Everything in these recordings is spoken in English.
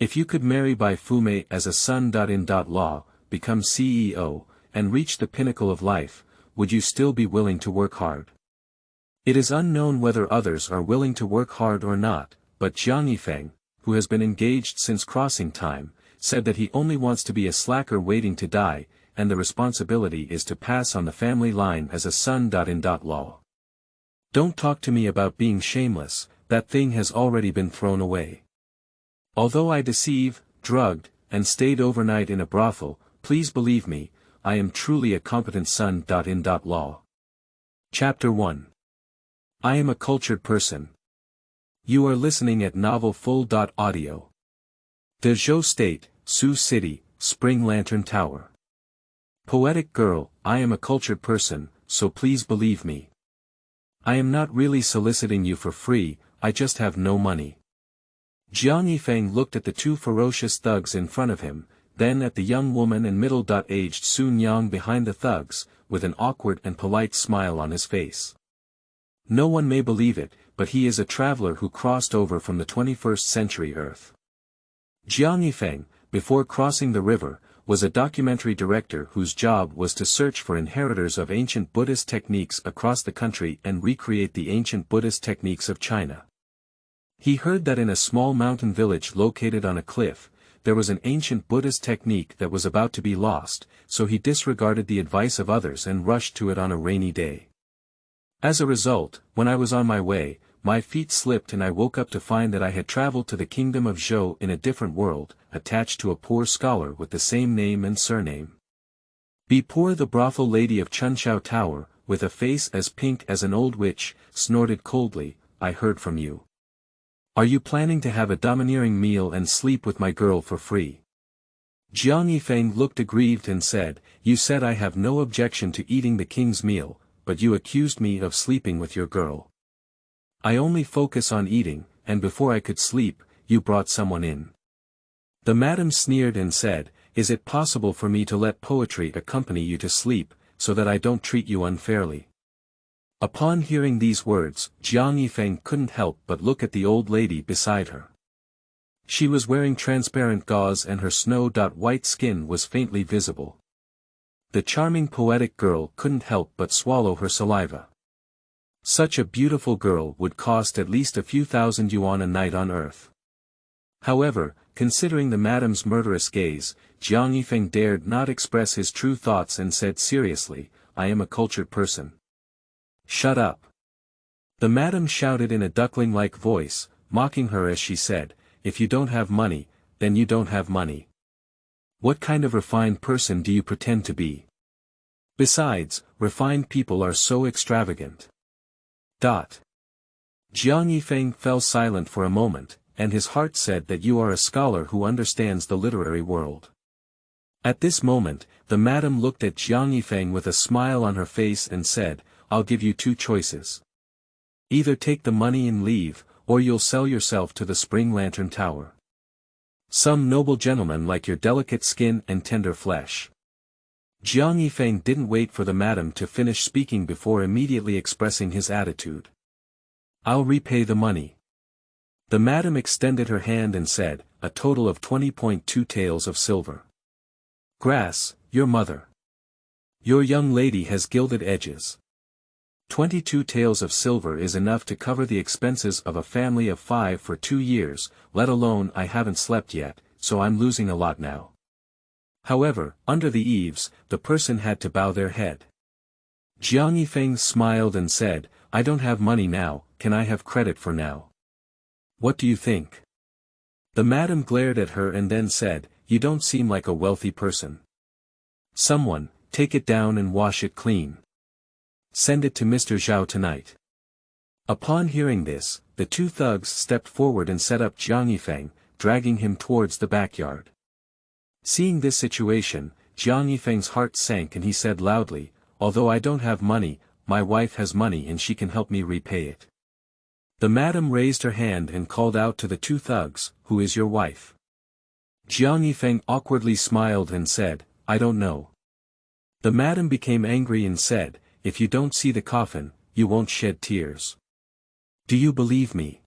If you could marry Bai Fumei as a son-in-law, become CEO, and reach the pinnacle of life, would you still be willing to work hard? It is unknown whether others are willing to work hard or not, but Jiang Yifeng, who has been engaged since crossing time, said that he only wants to be a slacker waiting to die, and the responsibility is to pass on the family line as a son-in-law. Don't talk to me about being shameless, that thing has already been thrown away. Although I deceive, drugged, and stayed overnight in a brothel, please believe me, I am truly a competent son-in-law. Chapter 1. I am a cultured person. You are listening at Novel Full.audio. The Zhou State, Sioux City, Spring Lantern Tower. Poetic girl, I am a cultured person, so please believe me. I am not really soliciting you for free, I just have no money. Jiang Yifeng looked at the two ferocious thugs in front of him, then at the young woman and middle-aged Sun Yang behind the thugs, with an awkward and polite smile on his face. No one may believe it, but he is a traveler who crossed over from the 21st century Earth. Jiang Yifeng, before crossing the river, was a documentary director whose job was to search for inheritors of ancient Buddhist techniques across the country and recreate the ancient Buddhist techniques of China. He heard that in a small mountain village located on a cliff, there was an ancient Buddhist technique that was about to be lost, so he disregarded the advice of others and rushed to it on a rainy day. As a result, when I was on my way, my feet slipped and I woke up to find that I had traveled to the kingdom of Zhou in a different world, attached to a poor scholar with the same name and surname. Be poor the brothel lady of Chunshao Tower, with a face as pink as an old witch, snorted coldly, I heard from you. Are you planning to have a domineering meal and sleep with my girl for free? Jiang Yifeng looked aggrieved and said, you said I have no objection to eating the king's meal, but you accused me of sleeping with your girl. I only focus on eating, and before I could sleep, you brought someone in. The madam sneered and said, is it possible for me to let poetry accompany you to sleep, so that I don't treat you unfairly? Upon hearing these words, Jiang Yifeng couldn't help but look at the old lady beside her. She was wearing transparent gauze and her snow-white skin was faintly visible. The charming poetic girl couldn't help but swallow her saliva. Such a beautiful girl would cost at least a few thousand yuan a night on earth. However, considering the madam's murderous gaze, Jiang Yifeng dared not express his true thoughts and said seriously, I am a cultured person. Shut up. The madam shouted in a duckling-like voice, mocking her as she said, if you don't have money, then you don't have money. What kind of refined person do you pretend to be? Besides, refined people are so extravagant. Jiang Yifeng fell silent for a moment, and his heart said that you are a scholar who understands the literary world. At this moment, the madam looked at Jiang Yifeng with a smile on her face and said, I'll give you two choices. Either take the money and leave, or you'll sell yourself to the Spring Lantern Tower. Some noble gentleman like your delicate skin and tender flesh. Jiang Yifeng didn't wait for the madam to finish speaking before immediately expressing his attitude. I'll repay the money. The madam extended her hand and said, a total of 20.2 taels of silver. Grass, your mother. Your young lady has gilded edges. 22 taels of silver is enough to cover the expenses of a family of 5 for 2 years, let alone I haven't slept yet, so I'm losing a lot now. However, under the eaves, the person had to bow their head. Jiang Yifeng smiled and said, I don't have money now, can I have credit for now? What do you think? The madam glared at her and then said, you don't seem like a wealthy person. Someone, take it down and wash it clean. Send it to Mr. Zhao tonight. Upon hearing this, the two thugs stepped forward and set up Jiang Yifeng, dragging him towards the backyard. Seeing this situation, Jiang Yifeng's heart sank and he said loudly, although I don't have money, my wife has money and she can help me repay it. The madam raised her hand and called out to the two thugs, who is your wife? Jiang Yifeng awkwardly smiled and said, I don't know. The madam became angry and said, if you don't see the coffin, you won't shed tears. Do you believe me?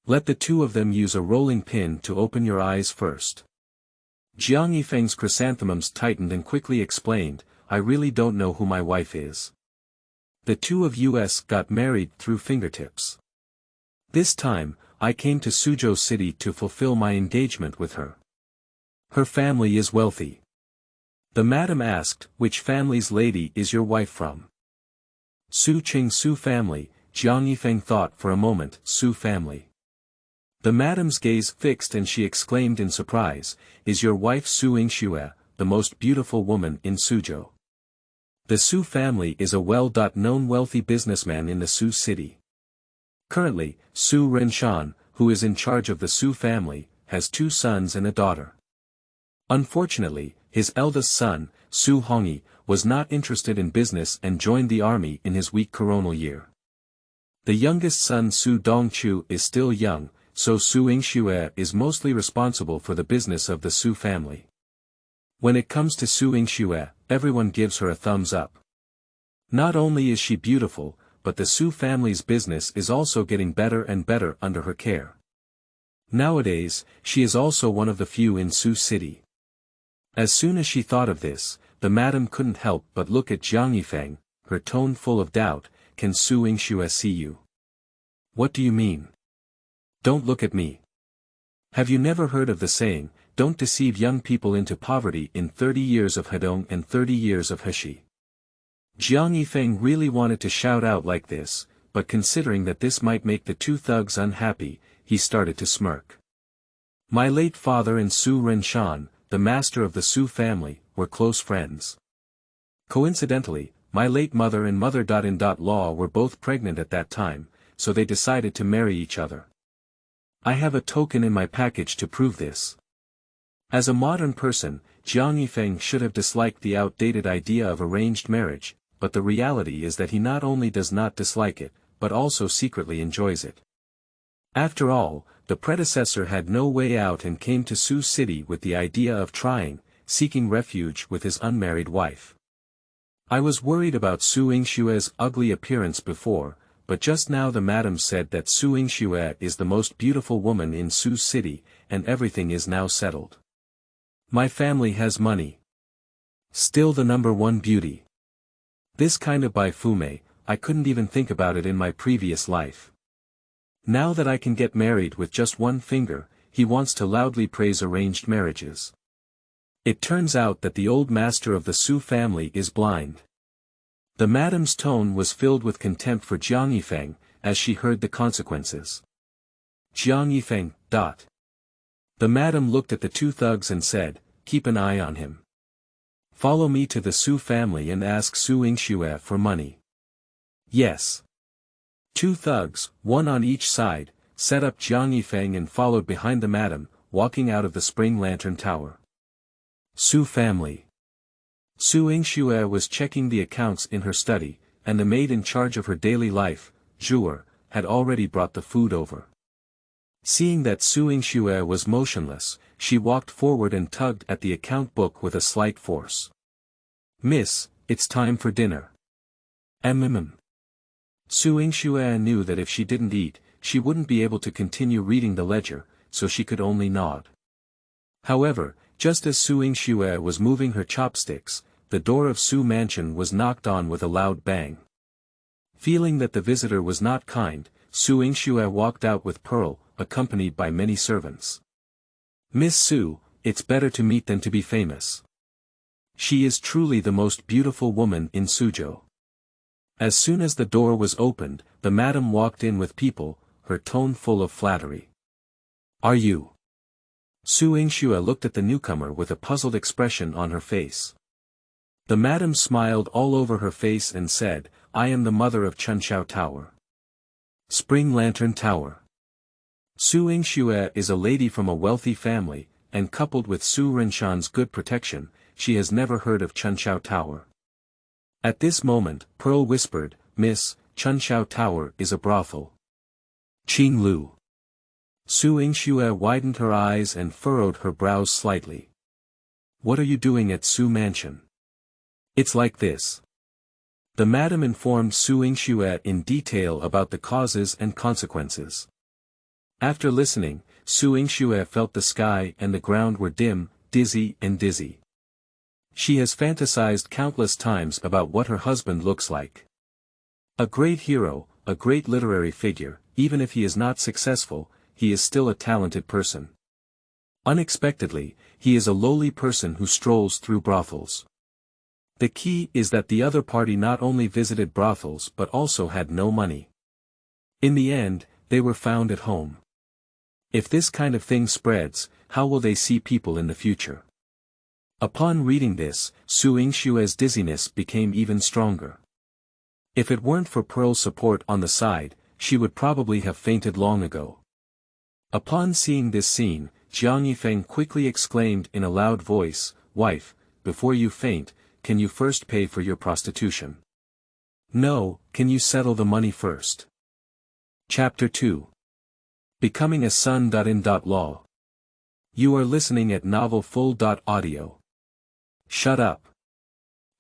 Let the two of them use a rolling pin to open your eyes first. Jiang Yifeng's chrysanthemums tightened and quickly explained, I really don't know who my wife is. The two of us got married through fingertips. This time, I came to Suzhou City to fulfill my engagement with her. Her family is wealthy. The madam asked, which family's lady is your wife from? Su Qing Su family. Jiang Yifeng thought for a moment, Su family. The madam's gaze fixed and she exclaimed in surprise, is your wife Su Yingxue, the most beautiful woman in Suzhou? The Su family is a well-known wealthy businessman in the Su city. Currently, Su Renshan, who is in charge of the Su family, has 2 sons and a daughter. Unfortunately, his eldest son, Su Hongyi, was not interested in business and joined the army in his weak coronal year. The youngest son Su Dongchu is still young, so Su Yingxue is mostly responsible for the business of the Su family. When it comes to Su Yingxue, everyone gives her a thumbs up. Not only is she beautiful, but the Su family's business is also getting better and better under her care. Nowadays, she is also one of the few in Su city. As soon as she thought of this, the madam couldn't help but look at Jiang Yifeng, her tone full of doubt, can Su Yingxue see you? What do you mean? Don't look at me. Have you never heard of the saying, don't deceive young people into poverty in 30 years of Hedong and 30 years of Heshi? Jiang Yifeng really wanted to shout out like this, but considering that this might make the 2 thugs unhappy, he started to smirk. My late father and Su Renshan, the master of the Su family, were close friends. Coincidentally, my late mother and mother-in-law were both pregnant at that time, so they decided to marry each other. I have a token in my package to prove this. As a modern person, Jiang Yifeng should have disliked the outdated idea of arranged marriage, but the reality is that he not only does not dislike it, but also secretly enjoys it. After all, the predecessor had no way out and came to Su City with the idea of seeking refuge with his unmarried wife. I was worried about Su Yingxue's ugly appearance before, but just now the madam said that Su Yingxue is the most beautiful woman in Su City, and everything is now settled. My family has money. Still the #1 beauty. This kind of Bai Fumei, I couldn't even think about it in my previous life. Now that I can get married with just 1 finger, he wants to loudly praise arranged marriages. It turns out that the old master of the Su family is blind. The madam's tone was filled with contempt for Jiang Yifeng, as she heard the consequences. Jiang Yifeng. The madam looked at the 2 thugs and said, keep an eye on him. Follow me to the Su family and ask Su Yingxue for money. Yes. 2 thugs, 1 on each side, set up Jiang Yifeng and followed behind the madam, walking out of the spring lantern tower. Su family. Su Yingxue was checking the accounts in her study, and the maid in charge of her daily life, Zhuer, had already brought the food over. Seeing that Su Yingxue was motionless, she walked forward and tugged at the account book with a slight force. Miss, it's time for dinner. Su Yingxue knew that if she didn't eat, she wouldn't be able to continue reading the ledger, so she could only nod. However, just as Su Yingxue was moving her chopsticks, the door of Su mansion was knocked on with a loud bang. Feeling that the visitor was not kind, Su Yingxue walked out with Pearl, accompanied by many servants. Miss Su, it's better to meet than to be famous. She is truly the most beautiful woman in Suzhou. As soon as the door was opened, the madam walked in with people, her tone full of flattery. Are you? Su Yingxue looked at the newcomer with a puzzled expression on her face. The madam smiled all over her face and said, I am the mother of Chunshao Tower. Spring Lantern Tower. Su Yingxue is a lady from a wealthy family, and coupled with Su Renshan's good protection, she has never heard of Chunshao Tower. At this moment, Pearl whispered, Miss, Chunshao Tower is a brothel. Qing Lu. Su Yingxue widened her eyes and furrowed her brows slightly. What are you doing at Su Mansion? It's like this. The madam informed Su Yingxue in detail about the causes and consequences. After listening, Su Yingxue felt the sky and the ground were dim, dizzy. She has fantasized countless times about what her husband looks like. A great hero, a great literary figure, even if he is not successful, he is still a talented person. Unexpectedly, he is a lowly person who strolls through brothels. The key is that the other party not only visited brothels but also had no money. In the end, they were found at home. If this kind of thing spreads, how will they see people in the future? Upon reading this, Su Yingxue's dizziness became even stronger. If it weren't for Pearl's support on the side, she would probably have fainted long ago. Upon seeing this scene, Jiang Yifeng quickly exclaimed in a loud voice, "Wife, before you faint, can you first pay for your prostitution? No, can you settle the money first?" Chapter 2. Becoming a son-in-law. You are listening at novelfull.audio. Shut up.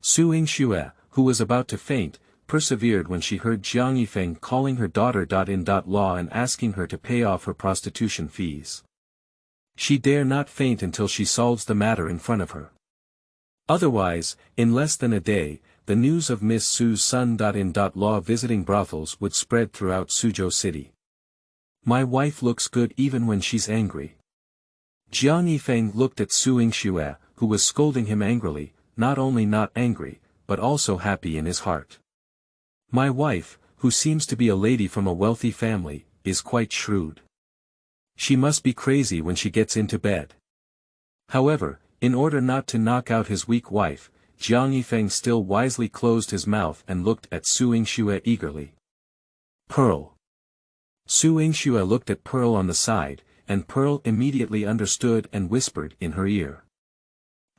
Su Yingxue, who was about to faint, persevered when she heard Jiang Yifeng calling her daughter-in-law and asking her to pay off her prostitution fees. She dare not faint until she solves the matter in front of her. Otherwise, in less than a day, the news of Miss Su's son-in-law visiting brothels would spread throughout Suzhou City. My wife looks good even when she's angry. Jiang Yifeng looked at Su Yingxue, who was scolding him angrily, not only not angry, but also happy in his heart. My wife, who seems to be a lady from a wealthy family, is quite shrewd. She must be crazy when she gets into bed. However, in order not to knock out his weak wife, Jiang Yifeng still wisely closed his mouth and looked at Su Yingxue eagerly. Pearl. Su Yingxue looked at Pearl on the side, and Pearl immediately understood and whispered in her ear.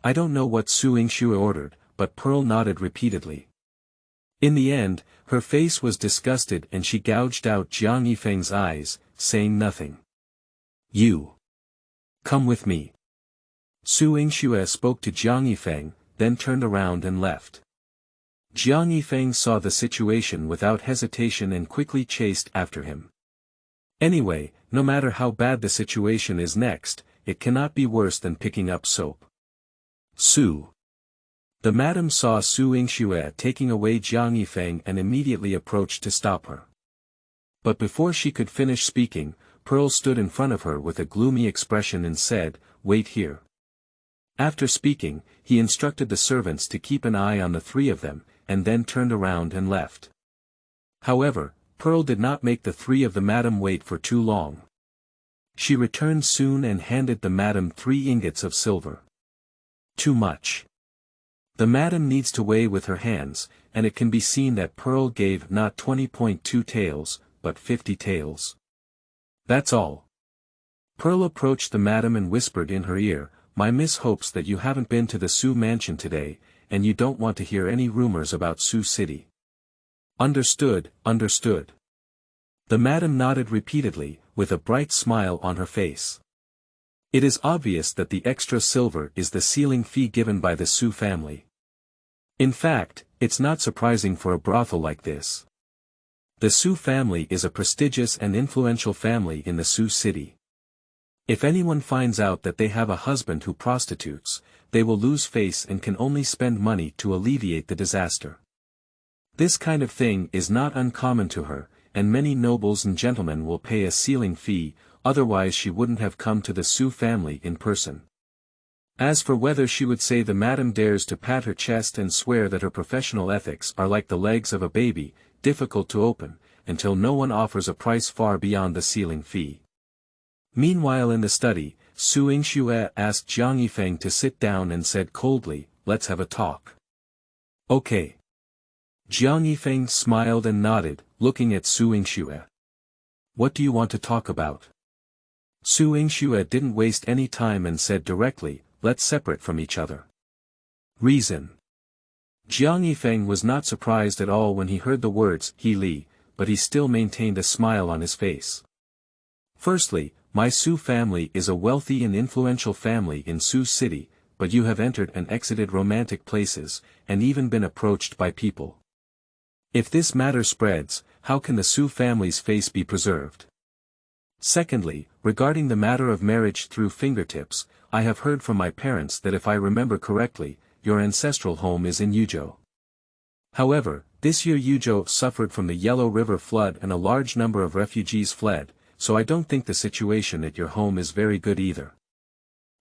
I don't know what Su Yingxue ordered, but Pearl nodded repeatedly. In the end, her face was disgusted and she gouged out Jiang Yifeng's eyes, saying nothing. You. Come with me. Su Yingxue spoke to Jiang Yifeng, then turned around and left. Jiang Yifeng saw the situation without hesitation and quickly chased after him. Anyway, no matter how bad the situation is next, it cannot be worse than picking up soap. Su. The madam saw Su Yingxue taking away Jiang Yifeng and immediately approached to stop her. But before she could finish speaking, Pearl stood in front of her with a gloomy expression and said, Wait here. After speaking, he instructed the servants to keep an eye on the three of them, and then turned around and left. However, Pearl did not make the three of the madam wait for too long. She returned soon and handed the madam 3 ingots of silver. Too much. The madam needs to weigh with her hands, and it can be seen that Pearl gave not 20.2 taels, but 50 taels. That's all. Pearl approached the madam and whispered in her ear, My miss hopes that you haven't been to the Su mansion today, and you don't want to hear any rumors about Su City. Understood, understood. The madam nodded repeatedly, with a bright smile on her face. It is obvious that the extra silver is the sealing fee given by the Su family. In fact, it's not surprising for a brothel like this. The Su family is a prestigious and influential family in the Su city. If anyone finds out that they have a husband who prostitutes, they will lose face and can only spend money to alleviate the disaster. This kind of thing is not uncommon to her, and many nobles and gentlemen will pay a sealing fee, otherwise she wouldn't have come to the Su family in person. As for whether she would say the madam dares to pat her chest and swear that her professional ethics are like the legs of a baby, difficult to open, until no one offers a price far beyond the sealing fee. Meanwhile in the study, Su Yingxue asked Jiang Yifeng to sit down and said coldly, Let's have a talk. Okay. Jiang Yifeng smiled and nodded, looking at Su Yingxue. What do you want to talk about? Su Yingxue didn't waste any time and said directly, Let's separate from each other. Reason. Jiang Yifeng was not surprised at all when he heard the words, He Li, but he still maintained a smile on his face. Firstly, my Su family is a wealthy and influential family in Su city, but you have entered and exited romantic places, and even been approached by people. If this matter spreads, how can the Su family's face be preserved? Secondly, regarding the matter of marriage through fingertips, I have heard from my parents that if I remember correctly, your ancestral home is in Yuzhou. However, this year Yuzhou suffered from the Yellow River flood and a large number of refugees fled, so I don't think the situation at your home is very good either.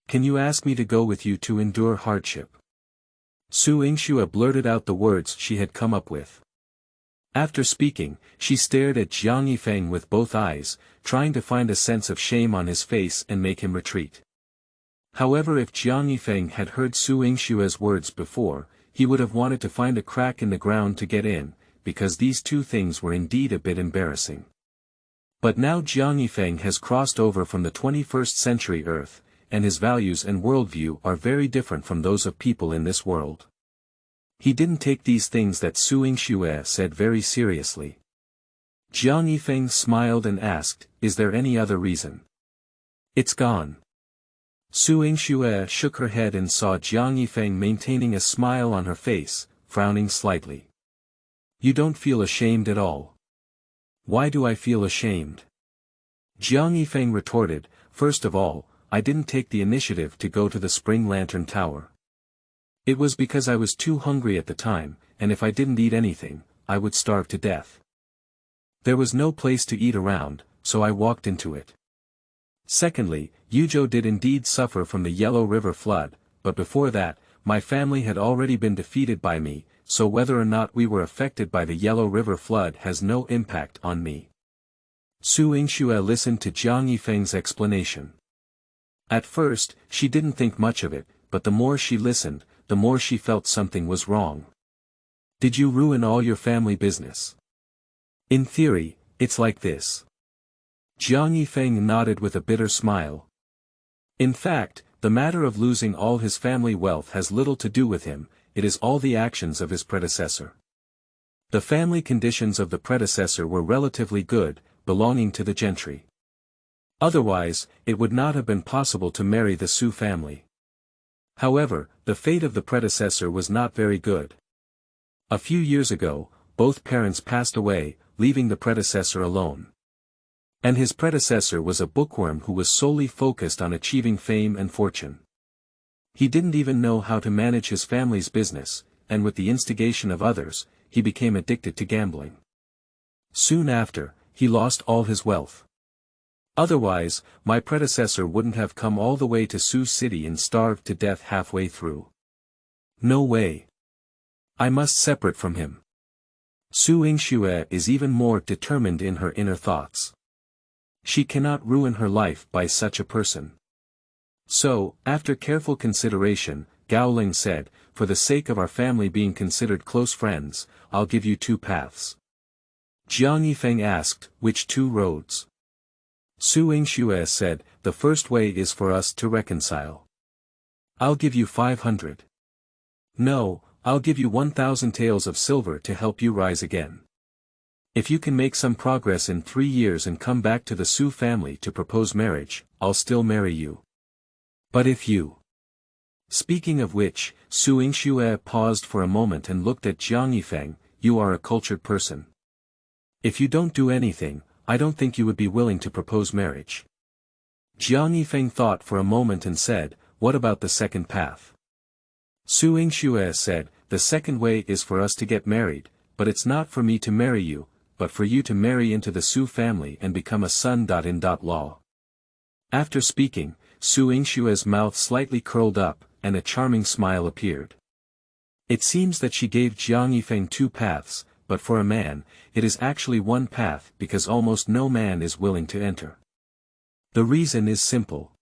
Can you ask me to go with you to endure hardship? Su Yingxue blurted out the words she had come up with. After speaking, she stared at Jiang Yifeng with both eyes, trying to find a sense of shame on his face and make him retreat. However, if Jiang Yifeng had heard Su Yingxue's words before, he would have wanted to find a crack in the ground to get in, because these two things were indeed a bit embarrassing. But now Jiang Yifeng has crossed over from the 21st century Earth, and his values and worldview are very different from those of people in this world. He didn't take these things that Su Yingxue said very seriously. Jiang Yifeng smiled and asked, "Is there any other reason?" "It's gone." Su Yingxue shook her head and saw Jiang Yifeng maintaining a smile on her face, frowning slightly. "You don't feel ashamed at all." "Why do I feel ashamed?" Jiang Yifeng retorted, "First of all, I didn't take the initiative to go to the Spring Lantern Tower. It was because I was too hungry at the time, and if I didn't eat anything, I would starve to death. There was no place to eat around, so I walked into it. Secondly, Yuzhou did indeed suffer from the Yellow River flood, but before that, my family had already been defeated by me, so whether or not we were affected by the Yellow River flood has no impact on me." Su Yingxue listened to Jiang Yifeng's explanation. At first, she didn't think much of it, but the more she listened, the more she felt something was wrong. "Did you ruin all your family business?" "In theory, it's like this." Jiang Yifeng nodded with a bitter smile. "In fact, the matter of losing all his family wealth has little to do with him, it is all the actions of his predecessor. The family conditions of the predecessor were relatively good, belonging to the gentry. Otherwise, it would not have been possible to marry the Su family. However, the fate of the predecessor was not very good. A few years ago, both parents passed away, leaving the predecessor alone. And his predecessor was a bookworm who was solely focused on achieving fame and fortune. He didn't even know how to manage his family's business, and with the instigation of others, he became addicted to gambling. Soon after, he lost all his wealth. Otherwise, my predecessor wouldn't have come all the way to Sioux City and starved to death halfway through. No way. I must separate from him. Su Yingxue is even more determined in her inner thoughts. She cannot ruin her life by such a person. So, after careful consideration, Gao Ling said, "For the sake of our family being considered close friends, I'll give you two paths." Jiang Yifeng asked, "Which two roads?" Su Yingxue said, "The first way is for us to reconcile. I'll give you 500. No, I'll give you 1,000 taels of silver to help you rise again. If you can make some progress in 3 years and come back to the Su family to propose marriage, I'll still marry you. But if you..." Speaking of which, Su Yingxue paused for a moment and looked at Jiang Yifeng, "You are a cultured person. If you don't do anything, I don't think you would be willing to propose marriage." Jiang Yifeng thought for a moment and said, "What about the second path?" Su Yingxue said, "The second way is for us to get married, but it's not for me to marry you, but for you to marry into the Su family and become a son-in-law." After speaking, Su Yingxue's mouth slightly curled up, and a charming smile appeared. It seems that she gave Jiang Yifeng two paths, but for a man, it is actually one path because almost no man is willing to enter. The reason is simple.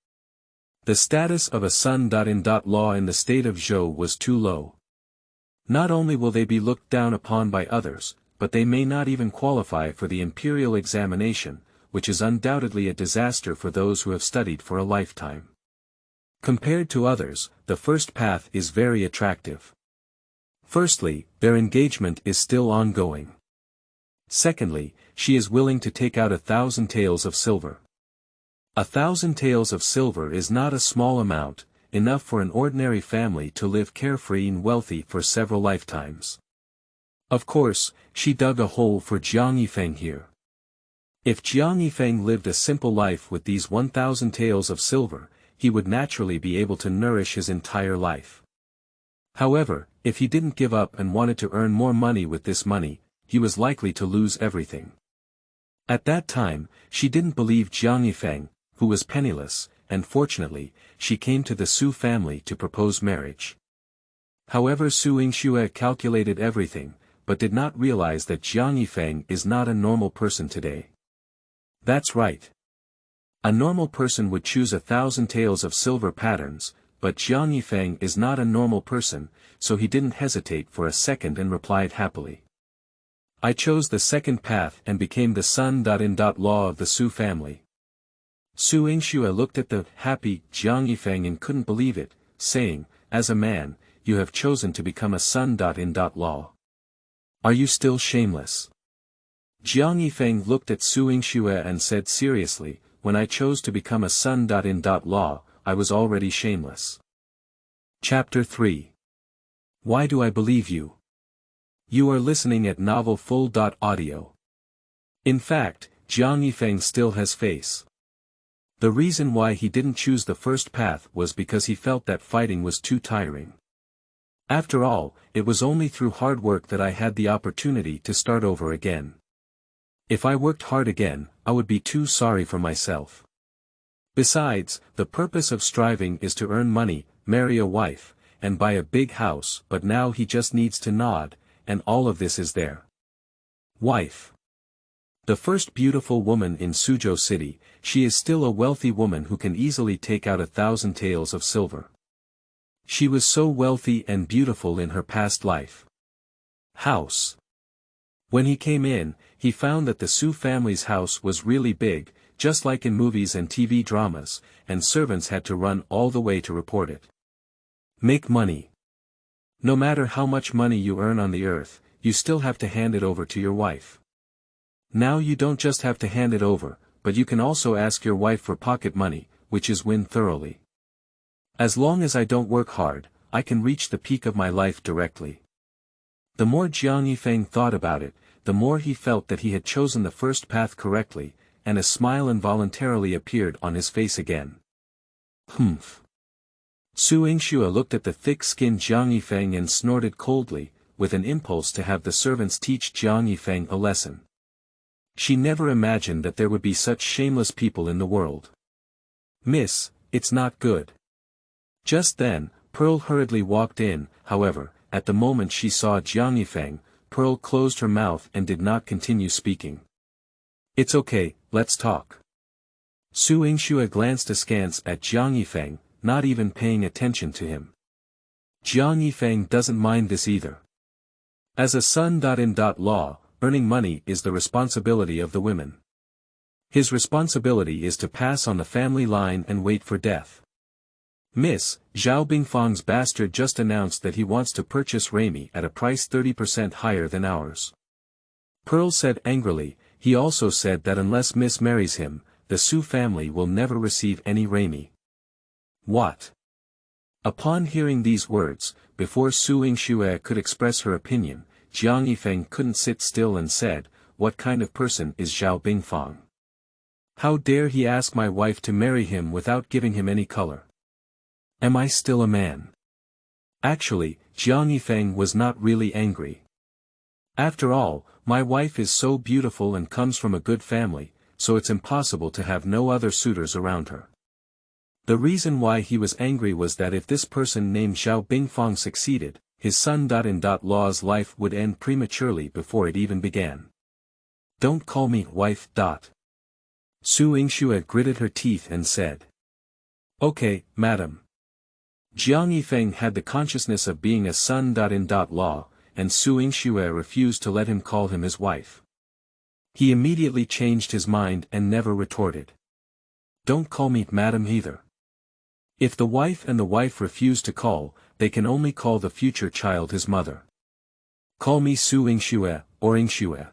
The status of a son-in-law in the state of Zhou was too low. Not only will they be looked down upon by others, but they may not even qualify for the imperial examination, which is undoubtedly a disaster for those who have studied for a lifetime. Compared to others, the first path is very attractive. Firstly, their engagement is still ongoing. Secondly, she is willing to take out 1,000 taels of silver. 1,000 taels of silver is not a small amount, enough for an ordinary family to live carefree and wealthy for several lifetimes. Of course, she dug a hole for Jiang Yifeng here. If Jiang Yifeng lived a simple life with these 1,000 taels of silver, he would naturally be able to nourish his entire life. However, if he didn't give up and wanted to earn more money with this money, he was likely to lose everything. At that time, she didn't believe Jiang Yifeng, who was penniless, and fortunately, she came to the Su family to propose marriage. However, Su Yingxue calculated everything, but did not realize that Jiang Yifeng is not a normal person today. That's right. A normal person would choose 1,000 taels of silver patterns, but Jiang Yifeng is not a normal person, so he didn't hesitate for a second and replied happily. I chose the second path and became the son-in-law of the Su family. Su Yingxue looked at the happy Jiang Yifeng and couldn't believe it, saying, as a man, you have chosen to become a son-in-law. Are you still shameless? Jiang Yifeng looked at Su Yingxue and said seriously, when I chose to become a son-in-law, I was already shameless. Chapter 3. Why do I believe you? You are listening at novel full.audio. In fact, Jiang Yifeng still has face. The reason why he didn't choose the first path was because he felt that fighting was too tiring. After all, it was only through hard work that I had the opportunity to start over again. If I worked hard again, I would be too sorry for myself. Besides, the purpose of striving is to earn money, marry a wife, and buy a big house, but now he just needs to nod, and all of this is there. Wife. The first beautiful woman in Suzhou City, she is still a wealthy woman who can easily take out 1,000 taels of silver. She was so wealthy and beautiful in her past life. House. When he came in, he found that the Su family's house was really big, just like in movies and TV dramas, and servants had to run all the way to report it. Make money. No matter how much money you earn on the earth, you still have to hand it over to your wife. Now you don't just have to hand it over, but you can also ask your wife for pocket money, which is win thoroughly. As long as I don't work hard, I can reach the peak of my life directly. The more Jiang Yifeng thought about it, the more he felt that he had chosen the first path correctly, and a smile involuntarily appeared on his face again. Humph. Su Yingxue looked at the thick-skinned Jiang Yifeng and snorted coldly, with an impulse to have the servants teach Jiang Yifeng a lesson. She never imagined that there would be such shameless people in the world. Miss, it's not good. Just then, Pearl hurriedly walked in, however, at the moment she saw Jiang Yifeng, Pearl closed her mouth and did not continue speaking. It's okay, let's talk. Su Yingxue glanced askance at Jiang Yifeng, not even paying attention to him. Jiang Yifeng doesn't mind this either. As a son-in-law, earning money is the responsibility of the women. His responsibility is to pass on the family line and wait for death. Miss, Zhao Bingfang's bastard just announced that he wants to purchase Raimi at a price 30% higher than ours. Pearl said angrily, he also said that unless Miss marries him, the Su family will never receive any Raimi. What? Upon hearing these words, before Su Yingxue could express her opinion, Jiang Yifeng couldn't sit still and said, what kind of person is Zhao Bingfang? How dare he ask my wife to marry him without giving him any color? Am I still a man? Actually, Jiang Yifeng was not really angry. After all, my wife is so beautiful and comes from a good family, so it's impossible to have no other suitors around her. The reason why he was angry was that if this person named Zhao Bingfang succeeded, his son-in-law's life would end prematurely before it even began. Don't call me wife. Su Yingxue gritted her teeth and said. Okay, madam. Jiang Yifeng had the consciousness of being a son-in-law, and Su Yingxue refused to let him call him his wife. He immediately changed his mind and never retorted. Don't call me madam either. If the wife and the wife refuse to call, they can only call the future child his mother. Call me Su Yingxue, or Yingxue.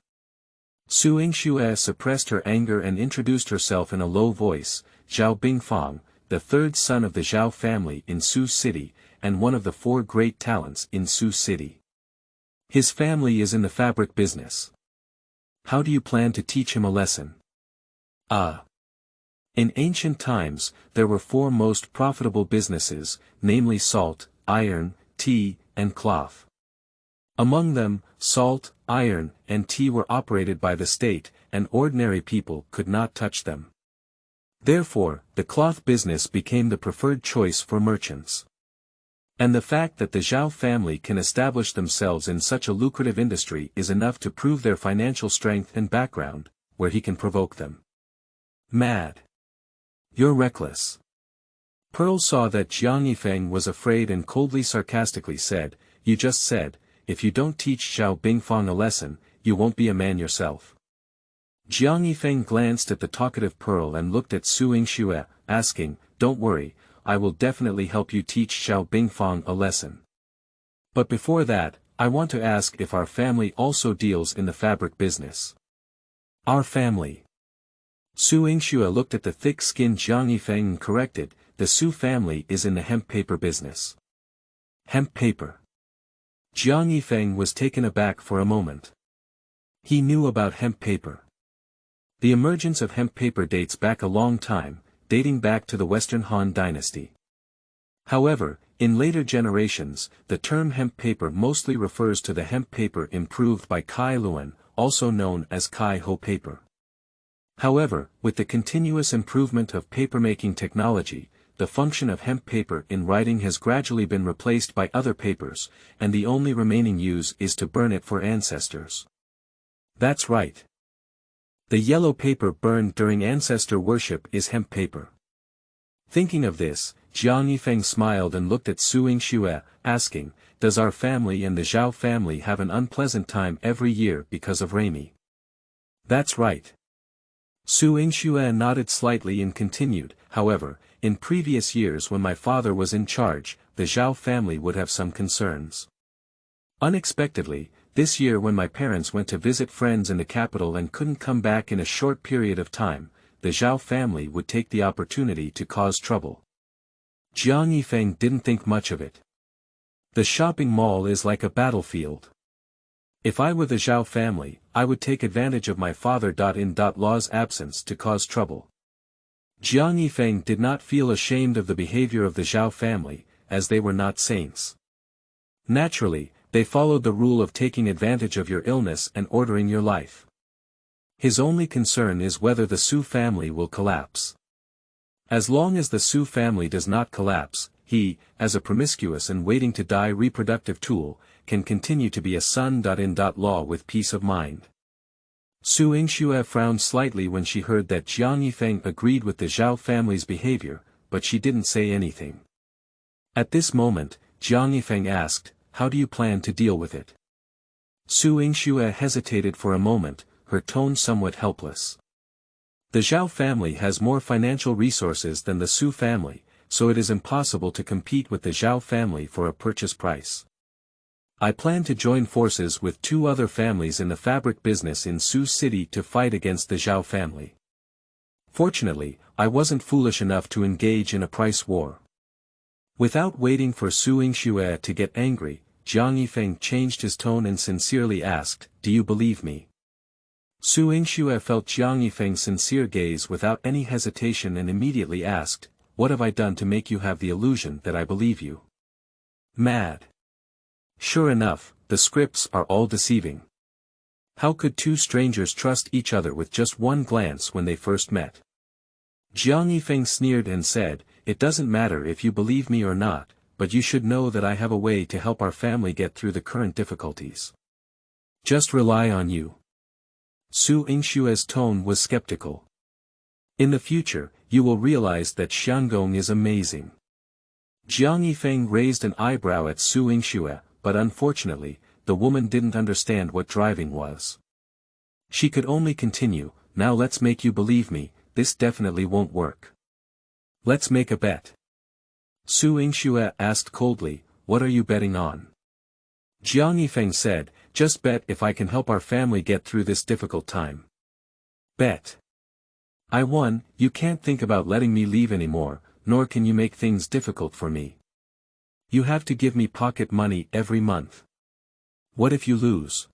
Su Yingxue suppressed her anger and introduced herself in a low voice, Zhao Bingfang, the third son of the Zhao family in Su City, and one of the 4 great talents in Su City. His family is in the fabric business. How do you plan to teach him a lesson? In ancient times, there were four most profitable businesses, namely salt, iron, tea, and cloth. Among them, salt, iron, and tea were operated by the state, and ordinary people could not touch them. Therefore, the cloth business became the preferred choice for merchants. And the fact that the Zhao family can establish themselves in such a lucrative industry is enough to prove their financial strength and background, where he can provoke them. Mad. You're reckless. Pearl saw that Jiang Yifeng was afraid and coldly sarcastically said, "You just said, if you don't teach Xiao Bingfang a lesson, you won't be a man yourself." Jiang Yifeng glanced at the talkative Pearl and looked at Su Yingxue, asking, "Don't worry, I will definitely help you teach Xiao Bingfang a lesson. But before that, I want to ask if our family also deals in the fabric business." "Our family." Su Yingxue looked at the thick-skinned Jiang Yifeng and corrected, "The Su family is in the hemp paper business." Hemp paper. Jiang Yifeng was taken aback for a moment. He knew about hemp paper. The emergence of hemp paper dates back a long time, dating back to the Western Han dynasty. However, in later generations, the term hemp paper mostly refers to the hemp paper improved by Kai Luan, also known as Kai Ho paper. However, with the continuous improvement of papermaking technology, the function of hemp paper in writing has gradually been replaced by other papers, and the only remaining use is to burn it for ancestors. That's right. The yellow paper burned during ancestor worship is hemp paper. Thinking of this, Jiang Yifeng smiled and looked at Su Yingxue, asking, "Does our family and the Zhao family have an unpleasant time every year because of Raimi?" "That's right." Su Yingxue nodded slightly and continued, "However, in previous years when my father was in charge, the Zhao family would have some concerns. Unexpectedly, this year when my parents went to visit friends in the capital and couldn't come back in a short period of time, the Zhao family would take the opportunity to cause trouble." Jiang Yifeng didn't think much of it. The shopping mall is like a battlefield. If I were the Zhao family, I would take advantage of my father-in-law's absence to cause trouble. Jiang Yifeng did not feel ashamed of the behavior of the Zhao family, as they were not saints. Naturally, they followed the rule of taking advantage of your illness and ordering your life. His only concern is whether the Su family will collapse. As long as the Su family does not collapse, he, as a promiscuous and waiting to die reproductive tool, can continue to be a son-in-law with peace of mind. Su Yingxue frowned slightly when she heard that Jiang Yifeng agreed with the Zhao family's behavior, but she didn't say anything. At this moment, Jiang Yifeng asked, "How do you plan to deal with it?" Su Yingxue hesitated for a moment, her tone somewhat helpless. The Zhao family has more financial resources than the Su family, so it is impossible to compete with the Zhao family for a purchase price. I plan to join forces with two other families in the fabric business in Su City to fight against the Zhao family. Fortunately, I wasn't foolish enough to engage in a price war. Without waiting for Su Yingxue to get angry, Jiang Yifeng changed his tone and sincerely asked, "Do you believe me?" Su Yingxue felt Jiang Yifeng's sincere gaze without any hesitation and immediately asked, "What have I done to make you have the illusion that I believe you?" "Mad." Sure enough, the scripts are all deceiving. How could two strangers trust each other with just one glance when they first met? Jiang Yifeng sneered and said, "It doesn't matter if you believe me or not, but you should know that I have a way to help our family get through the current difficulties. Just rely on you." Su Yingxue's tone was skeptical. "In the future, you will realize that Xiangong is amazing." Jiang Yifeng raised an eyebrow at Su Yingxue, but unfortunately, the woman didn't understand what driving was. She could only continue, "Now let's make you believe me, this definitely won't work. Let's make a bet." Su Yingxue asked coldly, "What are you betting on?" Jiang Yifeng said, "Just bet if I can help our family get through this difficult time." "Bet. I won, you can't think about letting me leave anymore, nor can you make things difficult for me. You have to give me pocket money every month. What if you lose?"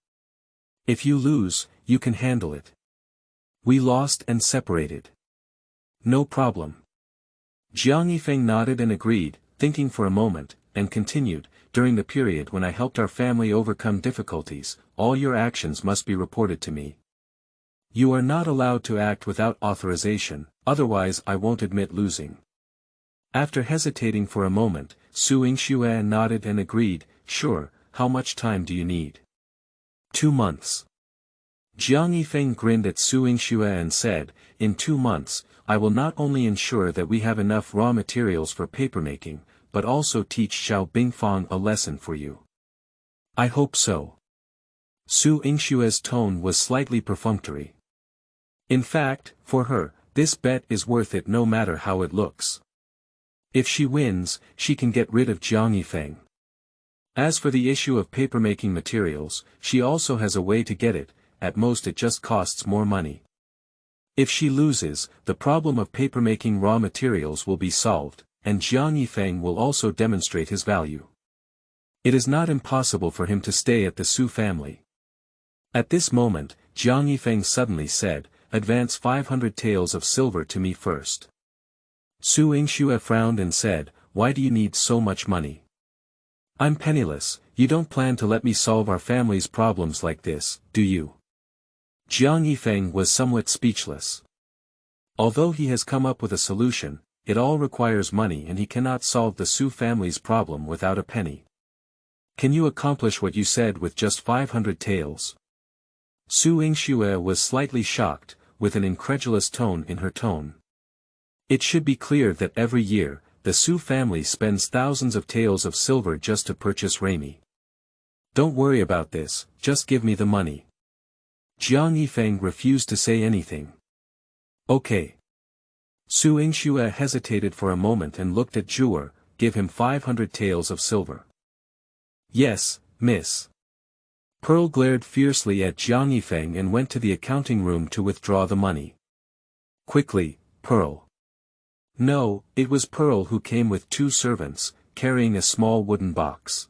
"If you lose, you can handle it." We lost and separated. No problem. Jiang Yifeng nodded and agreed, thinking for a moment, and continued, during the period when I helped our family overcome difficulties, all your actions must be reported to me. You are not allowed to act without authorization, otherwise I won't admit losing. After hesitating for a moment, Su Yingxue nodded and agreed, sure, how much time do you need? 2 months. Jiang Yifeng grinned at Su Yingxue and said, in 2 months, I will not only ensure that we have enough raw materials for papermaking, but also teach Xiao Bingfang a lesson for you. I hope so. Su Yingxue's tone was slightly perfunctory. In fact, for her, this bet is worth it no matter how it looks. If she wins, she can get rid of Jiang Yifeng. As for the issue of papermaking materials, she also has a way to get it, at most it just costs more money. If she loses, the problem of papermaking raw materials will be solved, and Jiang Yifeng will also demonstrate his value. It is not impossible for him to stay at the Su family. At this moment, Jiang Yifeng suddenly said, advance 500 taels of silver to me first. Su Yingxue frowned and said, why do you need so much money? I'm penniless, you don't plan to let me solve our family's problems like this, do you? Jiang Yifeng was somewhat speechless. Although he has come up with a solution, it all requires money and he cannot solve the Su family's problem without a penny. Can you accomplish what you said with just 500 taels? Su Yingxue was slightly shocked, with an incredulous tone in her tone. It should be clear that every year, the Su family spends thousands of taels of silver just to purchase Raimi. Don't worry about this, just give me the money. Jiang Yifeng refused to say anything. Okay. Su Yingxue hesitated for a moment and looked at Zhu'er, give him 500 taels of silver. Yes, miss. Pearl glared fiercely at Jiang Yifeng and went to the accounting room to withdraw the money. Quickly, Pearl. No, it was Pearl who came with 2 servants, carrying a small wooden box.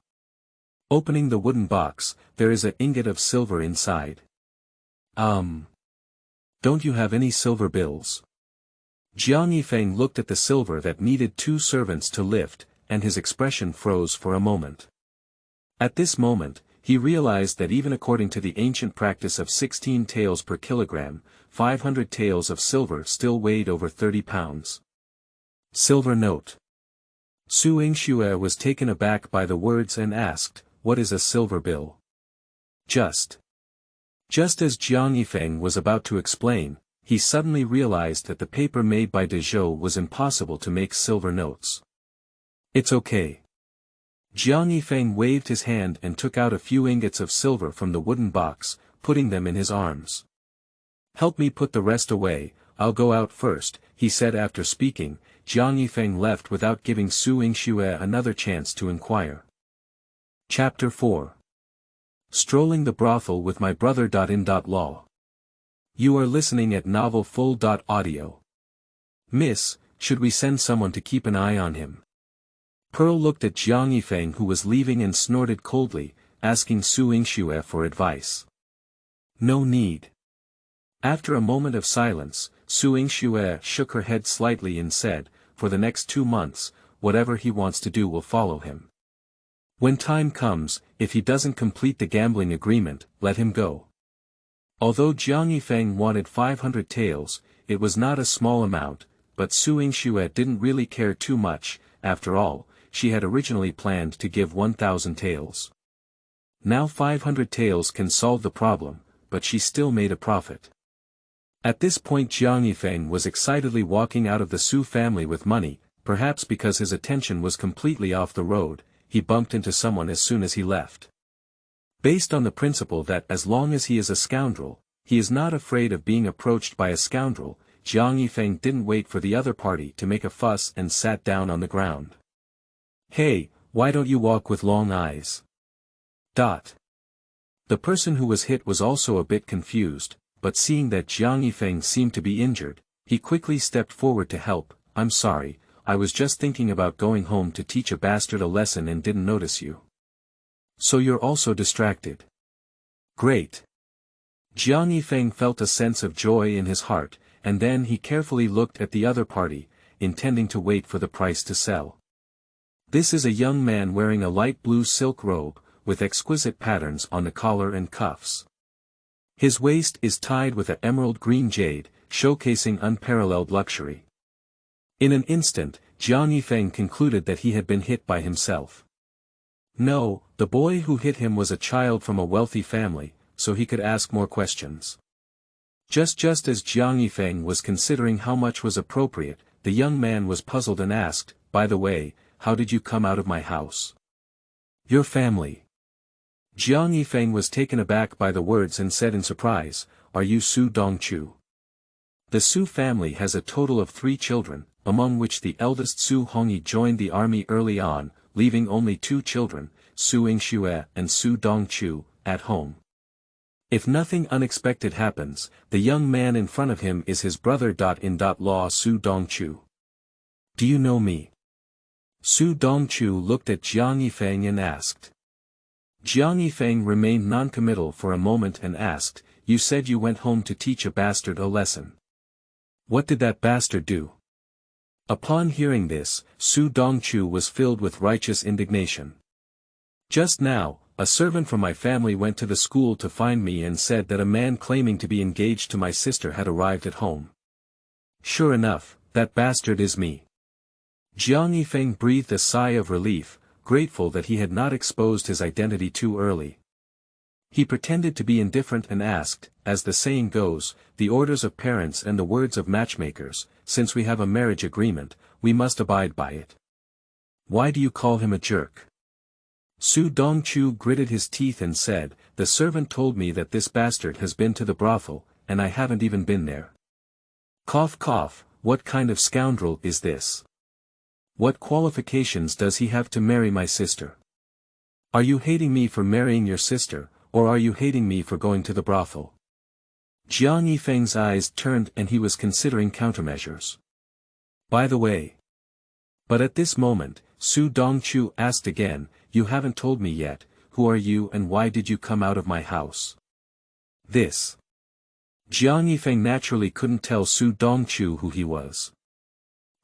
Opening the wooden box, there is an ingot of silver inside. Don't you have any silver bills? Jiang Yifeng looked at the silver that needed 2 servants to lift, and his expression froze for a moment. At this moment, he realized that even according to the ancient practice of 16 taels per kilogram, 500 taels of silver still weighed over 30 pounds. Silver note. Su Yingxue was taken aback by the words and asked, what is a silver bill? Just as Jiang Yifeng was about to explain, he suddenly realized that the paper made by Dezhou was impossible to make silver notes. It's okay. Jiang Yifeng waved his hand and took out a few ingots of silver from the wooden box, putting them in his arms. Help me put the rest away, I'll go out first, he said after speaking. Jiang Yifeng left without giving Su Yingxue another chance to inquire. Chapter 4. Strolling the brothel with my brother.in.law. You are listening at novel full.audio. Miss, should we send someone to keep an eye on him? Pearl looked at Jiang Yifeng who was leaving and snorted coldly, asking Su Yingxue for advice. No need. After a moment of silence, Su Yingxue shook her head slightly and said, for the next 2 months, whatever he wants to do will follow him. When time comes, if he doesn't complete the gambling agreement, let him go. Although Jiang Yifeng wanted 500 taels, it was not a small amount, but Su Yingxue didn't really care too much, after all, she had originally planned to give 1,000 taels. Now 500 taels can solve the problem, but she still made a profit. At this point Jiang Yifeng was excitedly walking out of the Su family with money, perhaps because his attention was completely off the road. He bumped into someone as soon as he left. Based on the principle that as long as he is a scoundrel, he is not afraid of being approached by a scoundrel, Jiang Yifeng didn't wait for the other party to make a fuss and sat down on the ground. Hey, why don't you walk with long eyes? The person who was hit was also a bit confused, but seeing that Jiang Yifeng seemed to be injured, he quickly stepped forward to help. I'm sorry, I was just thinking about going home to teach a bastard a lesson and didn't notice you. So you're also distracted. Great. Jiang Yifeng felt a sense of joy in his heart, and then he carefully looked at the other party, intending to wait for the price to sell. This is a young man wearing a light blue silk robe, with exquisite patterns on the collar and cuffs. His waist is tied with an emerald green jade, showcasing unparalleled luxury. In an instant, Jiang Yifeng concluded that he had been hit by himself. No, the boy who hit him was a child from a wealthy family, so he could ask more questions. Just as Jiang Yifeng was considering how much was appropriate, the young man was puzzled and asked, "By the way, how did you come out of my house?" "Your family." Jiang Yifeng was taken aback by the words and said in surprise, "Are you Su Dongchu?" The Su family has a total of 3 children, among which the eldest Su Hongyi joined the army early on, leaving only 2 children, Su Yingxue and Su Dongchu, at home. If nothing unexpected happens, the young man in front of him is his brother-in-law Su Dongchu. "Do you know me?" Su Dongchu looked at Jiang Yifeng and asked. Jiang Yifeng remained noncommittal for a moment and asked, "You said you went home to teach a bastard a lesson. What did that bastard do?" Upon hearing this, Su Dongchu was filled with righteous indignation. "Just now, a servant from my family went to the school to find me and said that a man claiming to be engaged to my sister had arrived at home. Sure enough, that bastard is me." Jiang Yifeng breathed a sigh of relief, grateful that he had not exposed his identity too early. He pretended to be indifferent and asked, as the saying goes, the orders of parents and the words of matchmakers, since we have a marriage agreement, we must abide by it. "Why do you call him a jerk?" Su Dongchu gritted his teeth and said, "The servant told me that this bastard has been to the brothel, and I haven't even been there. Cough cough, what kind of scoundrel is this? What qualifications does he have to marry my sister? Are you hating me for marrying your sister, or are you hating me for going to the brothel?" Jiang Yifeng's eyes turned and he was considering countermeasures. "By the way." But at this moment, Su Dongchu asked again, "You haven't told me yet, who are you and why did you come out of my house?" This. Jiang Yifeng naturally couldn't tell Su Dongchu who he was.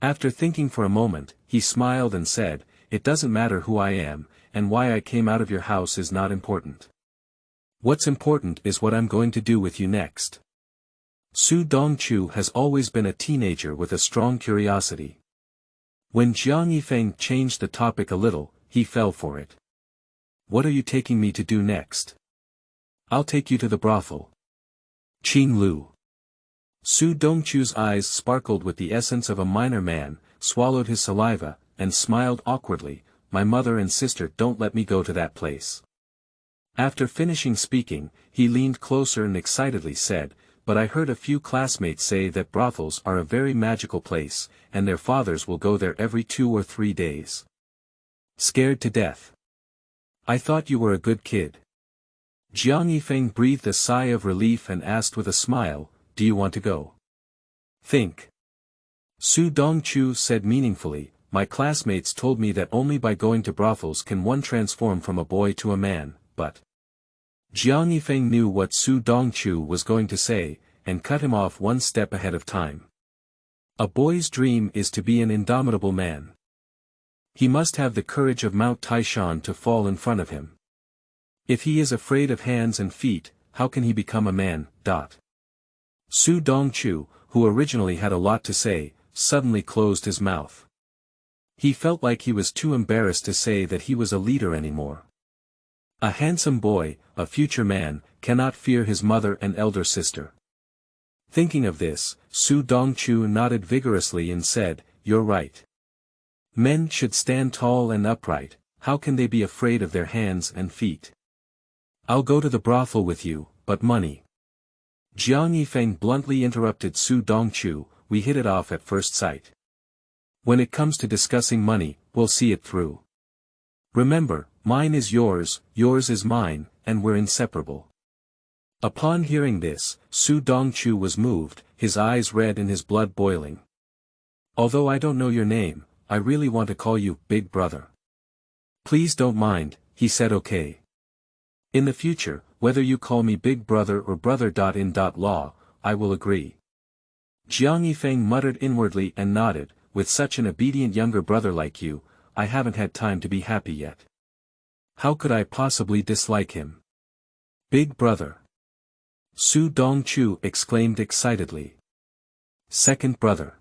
After thinking for a moment, he smiled and said, "It doesn't matter who I am, and why I came out of your house is not important. What's important is what I'm going to do with you next." Su Dongchu has always been a teenager with a strong curiosity. When Jiang Yifeng changed the topic a little, he fell for it. "What are you taking me to do next?" "I'll take you to the brothel." "Qing Lu." Su Dongchu's eyes sparkled with the essence of a minor man, swallowed his saliva, and smiled awkwardly, "My mother and sister don't let me go to that place." After finishing speaking, he leaned closer and excitedly said, "But I heard a few classmates say that brothels are a very magical place, and their fathers will go there every 2 or 3 days. Scared to death. I thought you were a good kid." Jiang Yifeng breathed a sigh of relief and asked with a smile, "Do you want to go?" "Think." Su Dongchu said meaningfully, "My classmates told me that only by going to brothels can one transform from a boy to a man, but..." Jiang Yifeng knew what Su Dongchu was going to say, and cut him off one step ahead of time. A boy's dream is to be an indomitable man. He must have the courage of Mount Taishan to fall in front of him. If he is afraid of hands and feet, how can he become a man? Su Dongchu, who originally had a lot to say, suddenly closed his mouth. He felt like he was too embarrassed to say that he was a leader anymore. A handsome boy, a future man, cannot fear his mother and elder sister. Thinking of this, Su Dongchu nodded vigorously and said, "You're right. Men should stand tall and upright, how can they be afraid of their hands and feet? I'll go to the brothel with you, but money." Jiang Yifeng bluntly interrupted Su Dongchu, "We hit it off at first sight. When it comes to discussing money, we'll see it through. Remember, mine is yours is mine, and we're inseparable." Upon hearing this, Su Dongchu was moved, his eyes red and his blood boiling. "Although I don't know your name, I really want to call you Big Brother." "Please don't mind," he said. "Okay. In the future, whether you call me big brother or brother.in.law, I will agree. Jiang Yifeng muttered inwardly and nodded, with such an obedient younger brother like you, I haven't had time to be happy yet. How could I possibly dislike him? Big brother. Su Dongchu exclaimed excitedly. Second brother.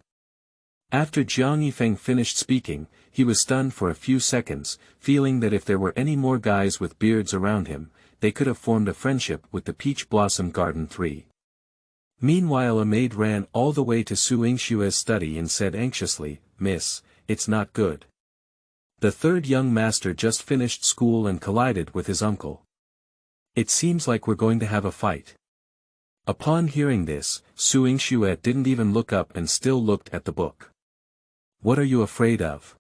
After Jiang Yifeng finished speaking, he was stunned for a few seconds, feeling that if there were any more guys with beards around him, they could have formed a friendship with the Peach Blossom Garden 3. Meanwhile a maid ran all the way to Su Yingshue's study and said anxiously, Miss, it's not good. The third young master just finished school and collided with his uncle. It seems like we're going to have a fight. Upon hearing this, Su Yingxue didn't even look up and still looked at the book. What are you afraid of?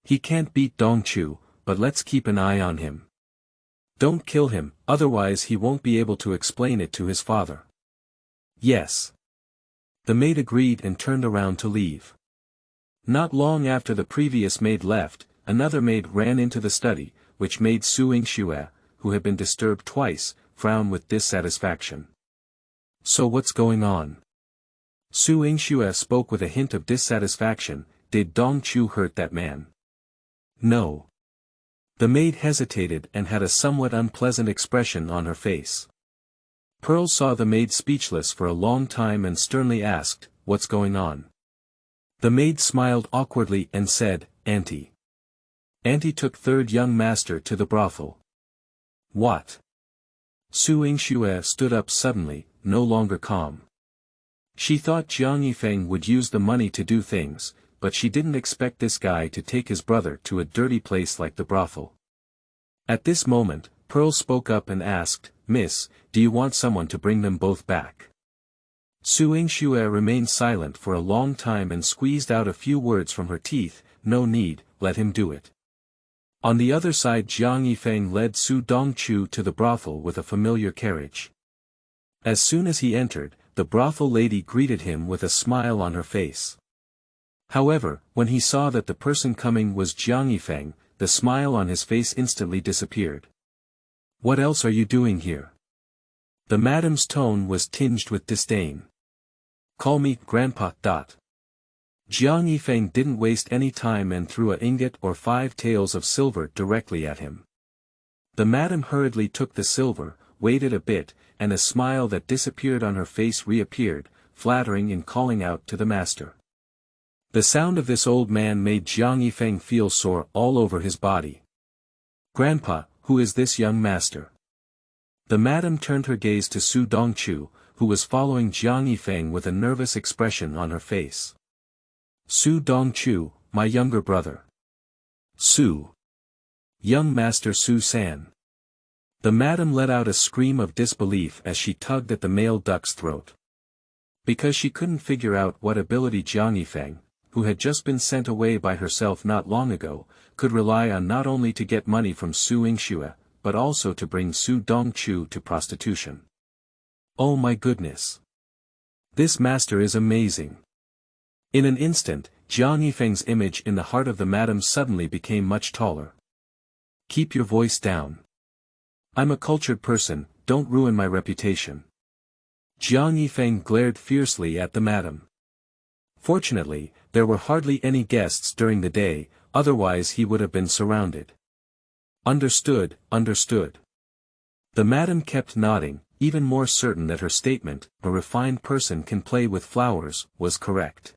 He can't beat Dongchu, but let's keep an eye on him. Don't kill him, otherwise he won't be able to explain it to his father. Yes. The maid agreed and turned around to leave. Not long after the previous maid left, another maid ran into the study, which made Su Yingxue, who had been disturbed twice, frown with dissatisfaction. So what's going on? Su Yingxue spoke with a hint of dissatisfaction. Did Dongchu hurt that man? No. The maid hesitated and had a somewhat unpleasant expression on her face. Pearl saw the maid speechless for a long time and sternly asked, What's going on? The maid smiled awkwardly and said, Auntie. Auntie took third young master to the brothel. What? Su Yingxue stood up suddenly, no longer calm. She thought Jiang Yifeng would use the money to do things, but she didn't expect this guy to take his brother to a dirty place like the brothel. At this moment, Pearl spoke up and asked, Miss, do you want someone to bring them both back? Su Yingxue remained silent for a long time and squeezed out a few words from her teeth, no need, let him do it. On the other side Jiang Yifeng led Su Dongchu to the brothel with a familiar carriage. As soon as he entered, the brothel lady greeted him with a smile on her face. However, when he saw that the person coming was Jiang Yifeng, the smile on his face instantly disappeared. What else are you doing here? The madam's tone was tinged with disdain. Call me Grandpa. Jiang Yifeng didn't waste any time and threw an ingot or 5 taels of silver directly at him. The madam hurriedly took the silver, waited a bit, and a smile that disappeared on her face reappeared, flattering in calling out to the master. The sound of this old man made Jiang Yifeng feel sore all over his body. Grandpa, who is this young master? The madam turned her gaze to Su Dongchu, who was following Jiang Yifeng with a nervous expression on her face. Su Dongchu, my younger brother. Su. Young master Su-san. The madam let out a scream of disbelief as she tugged at the male duck's throat. Because she couldn't figure out what ability Jiang Yifeng, who had just been sent away by herself not long ago, could rely on not only to get money from Su Yingxue, but also to bring Su Dongchu to prostitution. Oh my goodness! This master is amazing. In an instant, Jiang Yifeng's image in the heart of the madam suddenly became much taller. Keep your voice down. I'm a cultured person, don't ruin my reputation. Jiang Yifeng glared fiercely at the madam. Fortunately, there were hardly any guests during the day, otherwise he would have been surrounded. Understood, understood. The madam kept nodding, even more certain that her statement, a refined person can play with flowers, was correct.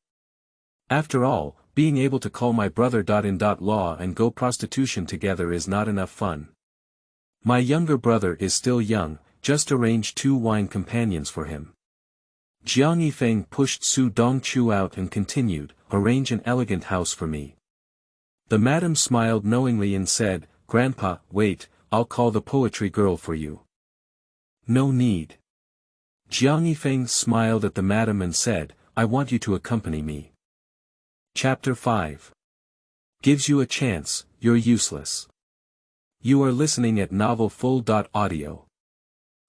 After all, being able to call my brother.in.law and go prostitution together is not enough fun. My younger brother is still young, just arrange 2 wine companions for him. Jiang Yifeng pushed Su Dongchu out and continued, arrange an elegant house for me. The madam smiled knowingly and said, Grandpa, wait, I'll call the poetry girl for you. No need. Jiang Yifeng smiled at the madam and said, I want you to accompany me. Chapter 5. Gives you a chance, you're useless. You are listening at Novel Full.audio.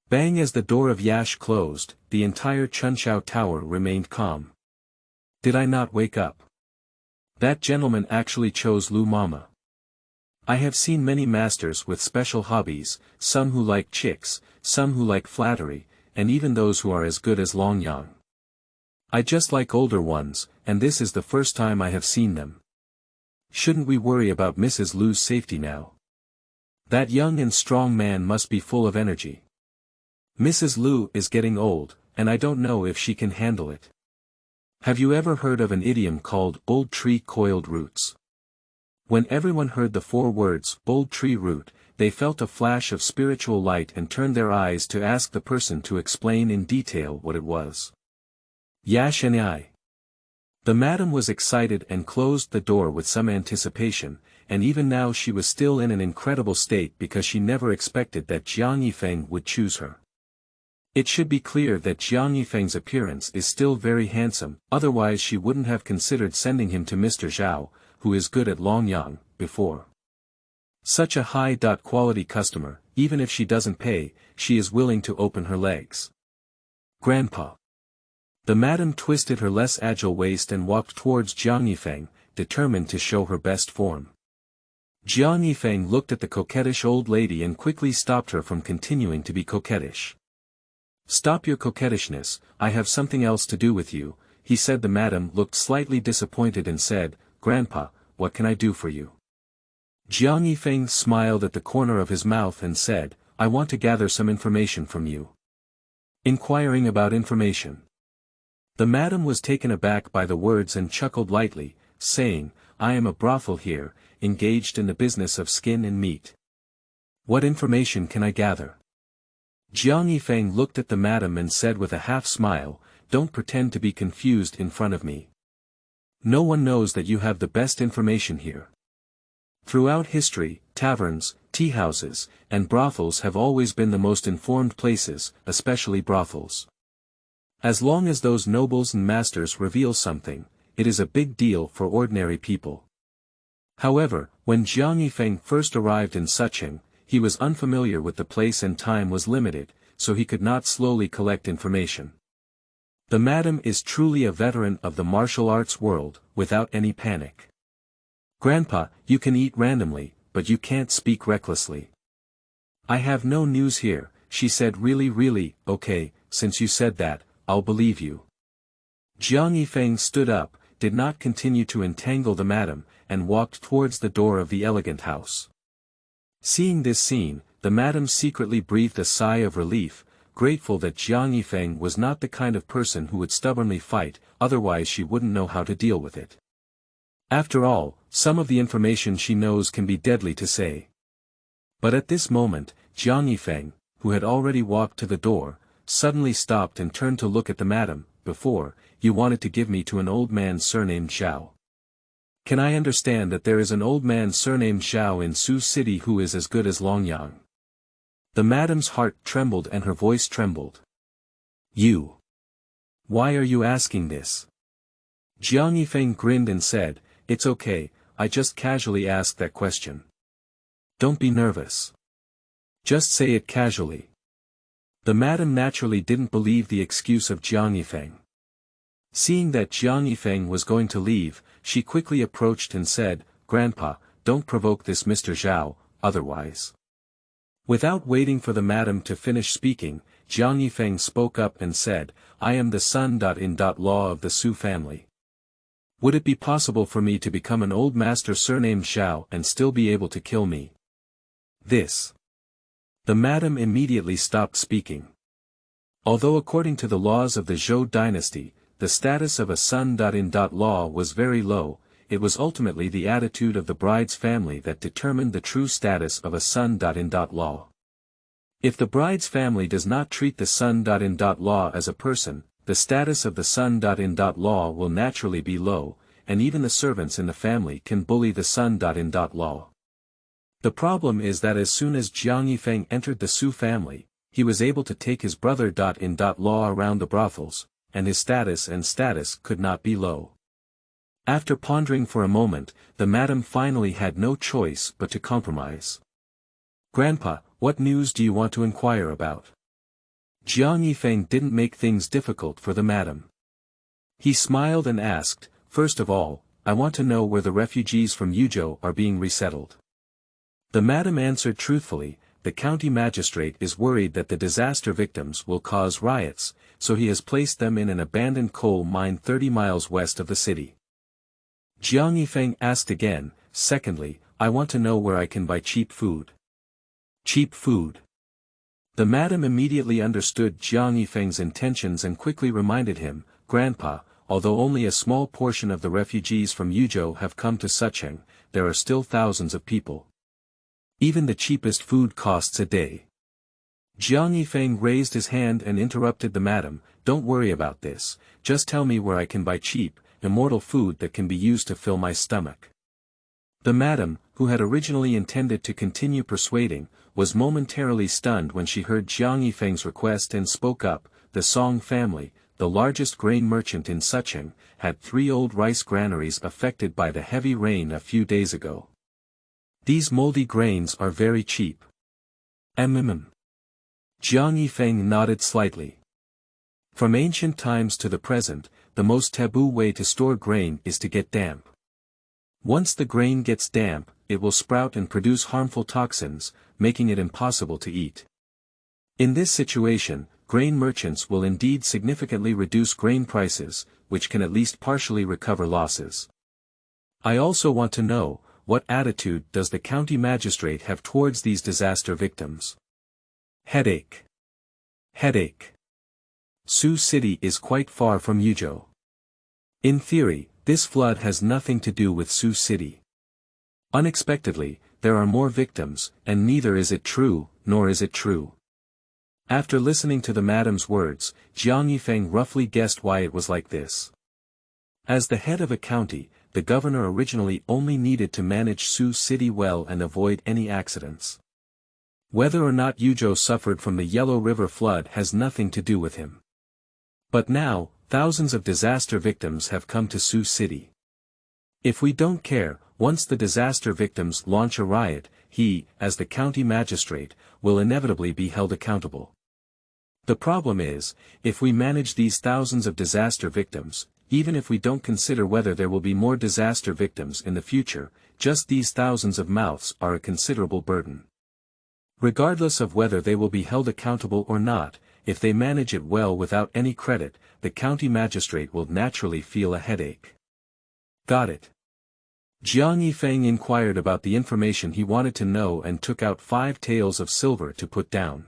Bang as the door of Yash closed, the entire Chunshao Tower remained calm. Did I not wake up? That gentleman actually chose Lu Mama. I have seen many masters with special hobbies, some who like chicks, some who like flattery, and even those who are as good as Long Yang. I just like older ones, and this is the first time I have seen them. Shouldn't we worry about Mrs. Lu's safety now? That young and strong man must be full of energy. Mrs. Lu is getting old, and I don't know if she can handle it. Have you ever heard of an idiom called old tree coiled roots? When everyone heard the 4 words, old tree root, they felt a flash of spiritual light and turned their eyes to ask the person to explain in detail what it was. Yash and I. The madam was excited and closed the door with some anticipation, and even now she was still in an incredible state because she never expected that Jiang Yifeng would choose her. It should be clear that Jiang Yifeng's appearance is still very handsome, otherwise she wouldn't have considered sending him to Mr. Zhao, who is good at Long Yang, before. Such a high-quality customer, even if she doesn't pay, she is willing to open her legs. Grandpa. The madam twisted her less agile waist and walked towards Jiang Yifeng, determined to show her best form. Jiang Yifeng looked at the coquettish old lady and quickly stopped her from continuing to be coquettish. Stop your coquettishness, I have something else to do with you, he said. The madam looked slightly disappointed and said, Grandpa, what can I do for you? Jiang Yifeng smiled at the corner of his mouth and said, I want to gather some information from you. Inquiring about information. The madam was taken aback by the words and chuckled lightly, saying, I am a brothel here, engaged in the business of skin and meat. What information can I gather? Jiang Yifeng looked at the madam and said with a half-smile, Don't pretend to be confused in front of me. No one knows that you have the best information here. Throughout history, taverns, tea-houses, and brothels have always been the most informed places, especially brothels. As long as those nobles and masters reveal something, it is a big deal for ordinary people. However, when Jiang Yifeng first arrived in Sucheng, he was unfamiliar with the place and time was limited, so he could not slowly collect information. The madam is truly a veteran of the martial arts world, without any panic. Grandpa, you can eat randomly, but you can't speak recklessly. I have no news here, she said. Really, okay, since you said that, I'll believe you. Jiang Yifeng stood up, did not continue to entangle the madam, and walked towards the door of the elegant house. Seeing this scene, the madam secretly breathed a sigh of relief, grateful that Jiang Yifeng was not the kind of person who would stubbornly fight, otherwise she wouldn't know how to deal with it. After all, some of the information she knows can be deadly to say. But at this moment, Jiang Yifeng, who had already walked to the door, suddenly stopped and turned to look at the madam. Before, you wanted to give me to an old man surnamed Zhao. Can I understand that there is an old man surnamed Zhao in Su City who is as good as Long Yang? The madam's heart trembled and her voice trembled. You. Why are you asking this? Jiang Yifeng grinned and said, It's okay, I just casually asked that question. Don't be nervous. Just say it casually. The madam naturally didn't believe the excuse of Jiang Yifeng. Seeing that Jiang Yifeng was going to leave, she quickly approached and said, Grandpa, don't provoke this Mr. Zhao, otherwise. Without waiting for the madam to finish speaking, Jiang Yifeng spoke up and said, I am the son-in-law of the Su family. Would it be possible for me to become an old master surnamed Zhao and still be able to kill me? This. The madam immediately stopped speaking. Although according to the laws of the Zhou dynasty, the status of a son-in-law was very low, it was ultimately the attitude of the bride's family that determined the true status of a son-in-law. If the bride's family does not treat the son-in-law as a person, the status of the son-in-law will naturally be low, and even the servants in the family can bully the son-in-law. The problem is that as soon as Jiang Yifeng entered the Su family, he was able to take his brother-in-law around the brothels, and his status could not be low. After pondering for a moment, the madam finally had no choice but to compromise. Grandpa, what news do you want to inquire about? Jiang Yifeng didn't make things difficult for the madam. He smiled and asked, First of all, I want to know where the refugees from Yuzhou are being resettled. The madam answered truthfully, the county magistrate is worried that the disaster victims will cause riots, so he has placed them in an abandoned coal mine 30 miles west of the city. Jiang Yifeng asked again, secondly, I want to know where I can buy cheap food. Cheap food. The madam immediately understood Jiang Yifeng's intentions and quickly reminded him, Grandpa, although only a small portion of the refugees from Yuzhou have come to Sucheng, there are still thousands of people. Even the cheapest food costs a day. Jiang Yifeng raised his hand and interrupted the madam, don't worry about this, just tell me where I can buy cheap, immortal food that can be used to fill my stomach. The madam, who had originally intended to continue persuading, was momentarily stunned when she heard Jiang Yifeng's request and spoke up, the Song family, the largest grain merchant in Sucheng, had 3 old rice granaries affected by the heavy rain a few days ago. These moldy grains are very cheap. Jiang Yifeng nodded slightly. From ancient times to the present, the most taboo way to store grain is to get damp. Once the grain gets damp, it will sprout and produce harmful toxins, making it impossible to eat. In this situation, grain merchants will indeed significantly reduce grain prices, which can at least partially recover losses. I also want to know, what attitude does the county magistrate have towards these disaster victims? Headache. Headache. Sioux City is quite far from Yuzhou. In theory, this flood has nothing to do with Sioux City. Unexpectedly, there are more victims, and neither is it true, nor is it true. After listening to the madam's words, Jiang Yifeng roughly guessed why it was like this. As the head of a county, the governor originally only needed to manage Sioux City well and avoid any accidents. Whether or not Yuzhou suffered from the Yellow River flood has nothing to do with him. But now, thousands of disaster victims have come to Sioux City. If we don't care, once the disaster victims launch a riot, he, as the county magistrate, will inevitably be held accountable. The problem is, if we manage these thousands of disaster victims, even if we don't consider whether there will be more disaster victims in the future, just these thousands of mouths are a considerable burden. Regardless of whether they will be held accountable or not, if they manage it well without any credit, the county magistrate will naturally feel a headache. Got it. Jiang Yifeng inquired about the information he wanted to know and took out 5 taels of silver to put down.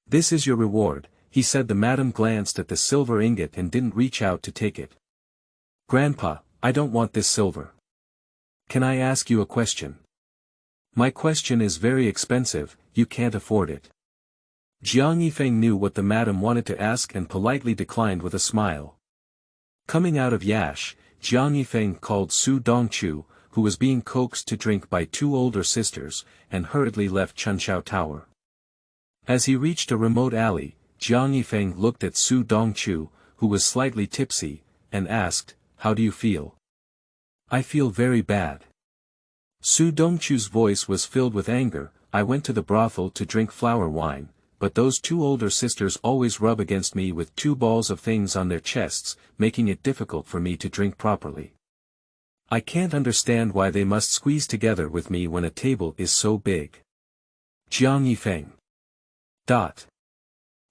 This is your reward, he said. The madam glanced at the silver ingot and didn't reach out to take it. Grandpa, I don't want this silver. Can I ask you a question? My question is very expensive, you can't afford it. Jiang Yifeng knew what the madam wanted to ask and politely declined with a smile. Coming out of Yash, Jiang Yifeng called Su Dongchu, who was being coaxed to drink by 2 older sisters, and hurriedly left Chunshao Tower. As he reached a remote alley, Jiang Yifeng looked at Su Dongchu, who was slightly tipsy, and asked, How do you feel? I feel very bad. Su Dongchu's voice was filled with anger. I went to the brothel to drink flower wine, but those 2 older sisters always rub against me with 2 balls of things on their chests, making it difficult for me to drink properly. I can't understand why they must squeeze together with me when a table is so big. Jiang Yifeng.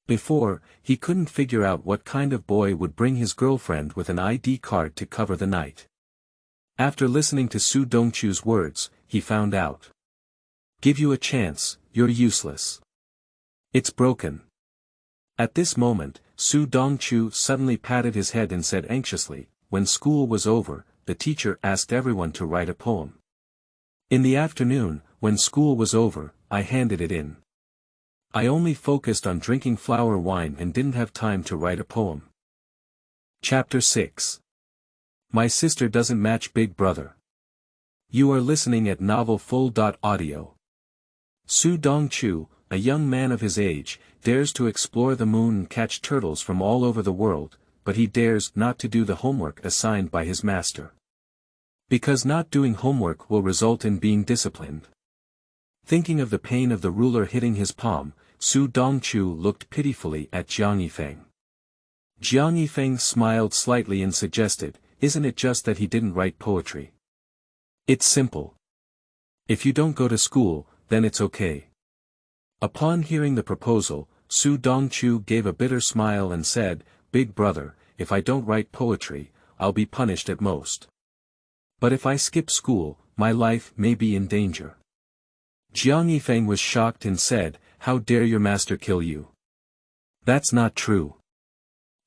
Before, he couldn't figure out what kind of boy would bring his girlfriend with an ID card to cover the night. After listening to Su Dongchu's words, he found out. Give you a chance, you're useless. It's broken. At this moment, Su Dongchu suddenly patted his head and said anxiously, when school was over, the teacher asked everyone to write a poem. In the afternoon, when school was over, I handed it in. I only focused on drinking flower wine and didn't have time to write a poem. Chapter 6. My sister doesn't match Big Brother. You are listening at Novel Full.Audio. Su Dongchu, a young man of his age, dares to explore the moon and catch turtles from all over the world, but he dares not to do the homework assigned by his master. Because not doing homework will result in being disciplined. Thinking of the pain of the ruler hitting his palm, Su Dongchu looked pitifully at Jiang Yifeng. Jiang Yifeng smiled slightly and suggested, Isn't it just that he didn't write poetry? It's simple. If you don't go to school, then it's okay. Upon hearing the proposal, Su Dongchu gave a bitter smile and said, Big brother, if I don't write poetry, I'll be punished at most. But if I skip school, my life may be in danger. Jiang Yifeng was shocked and said, How dare your master kill you? That's not true.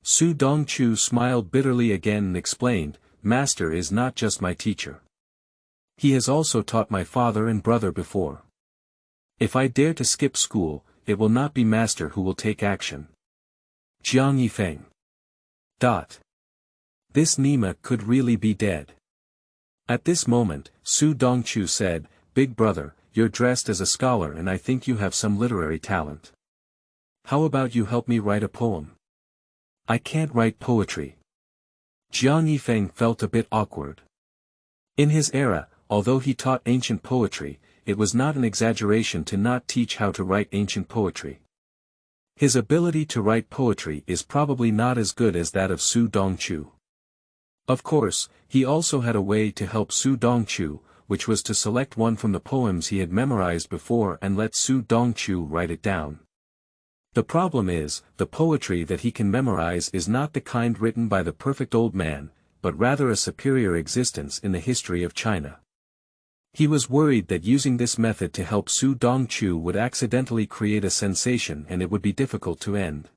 Su Dongchu smiled bitterly again and explained, Master is not just my teacher. He has also taught my father and brother before. If I dare to skip school, it will not be Master who will take action. Jiang Yifeng. This Nima could really be dead. At this moment, Su Dongchu said, Big brother, you're dressed as a scholar and I think you have some literary talent. How about you help me write a poem? I can't write poetry. Jiang Yifeng felt a bit awkward. In his era, although he taught ancient poetry, it was not an exaggeration to not teach how to write ancient poetry. His ability to write poetry is probably not as good as that of Su Dongchu. Of course, he also had a way to help Su Dongchu, which was to select one from the poems he had memorized before and let Su Dongchu write it down. The problem is, the poetry that he can memorize is not the kind written by the perfect old man, but rather a superior existence in the history of China. He was worried that using this method to help Su Dongchu would accidentally create a sensation and it would be difficult to end.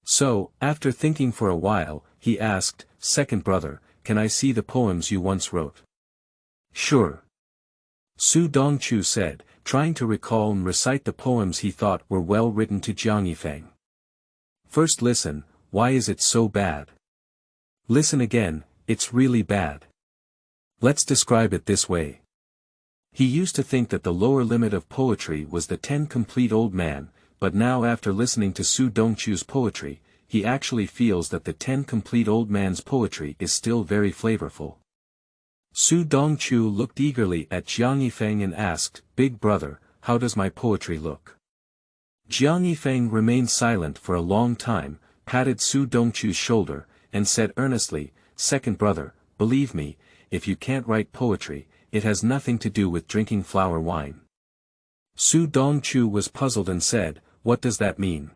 So, after thinking for a while, he asked, Second brother, can I see the poems you once wrote? Sure. Su Dongchu said, trying to recall and recite the poems he thought were well written to Jiang Yifeng. First listen, why is it so bad? Listen again, it's really bad. Let's describe it this way. He used to think that the lower limit of poetry was the 10 complete old man, but now after listening to Su Dongchu's poetry, he actually feels that the 10 complete old man's poetry is still very flavorful. Su Dongchu looked eagerly at Jiang Yifeng and asked, Big brother, how does my poetry look? Jiang Yifeng remained silent for a long time, patted Su Dongchu's shoulder, and said earnestly, Second brother, believe me, if you can't write poetry, it has nothing to do with drinking flower wine. Su Dongchu was puzzled and said, What does that mean?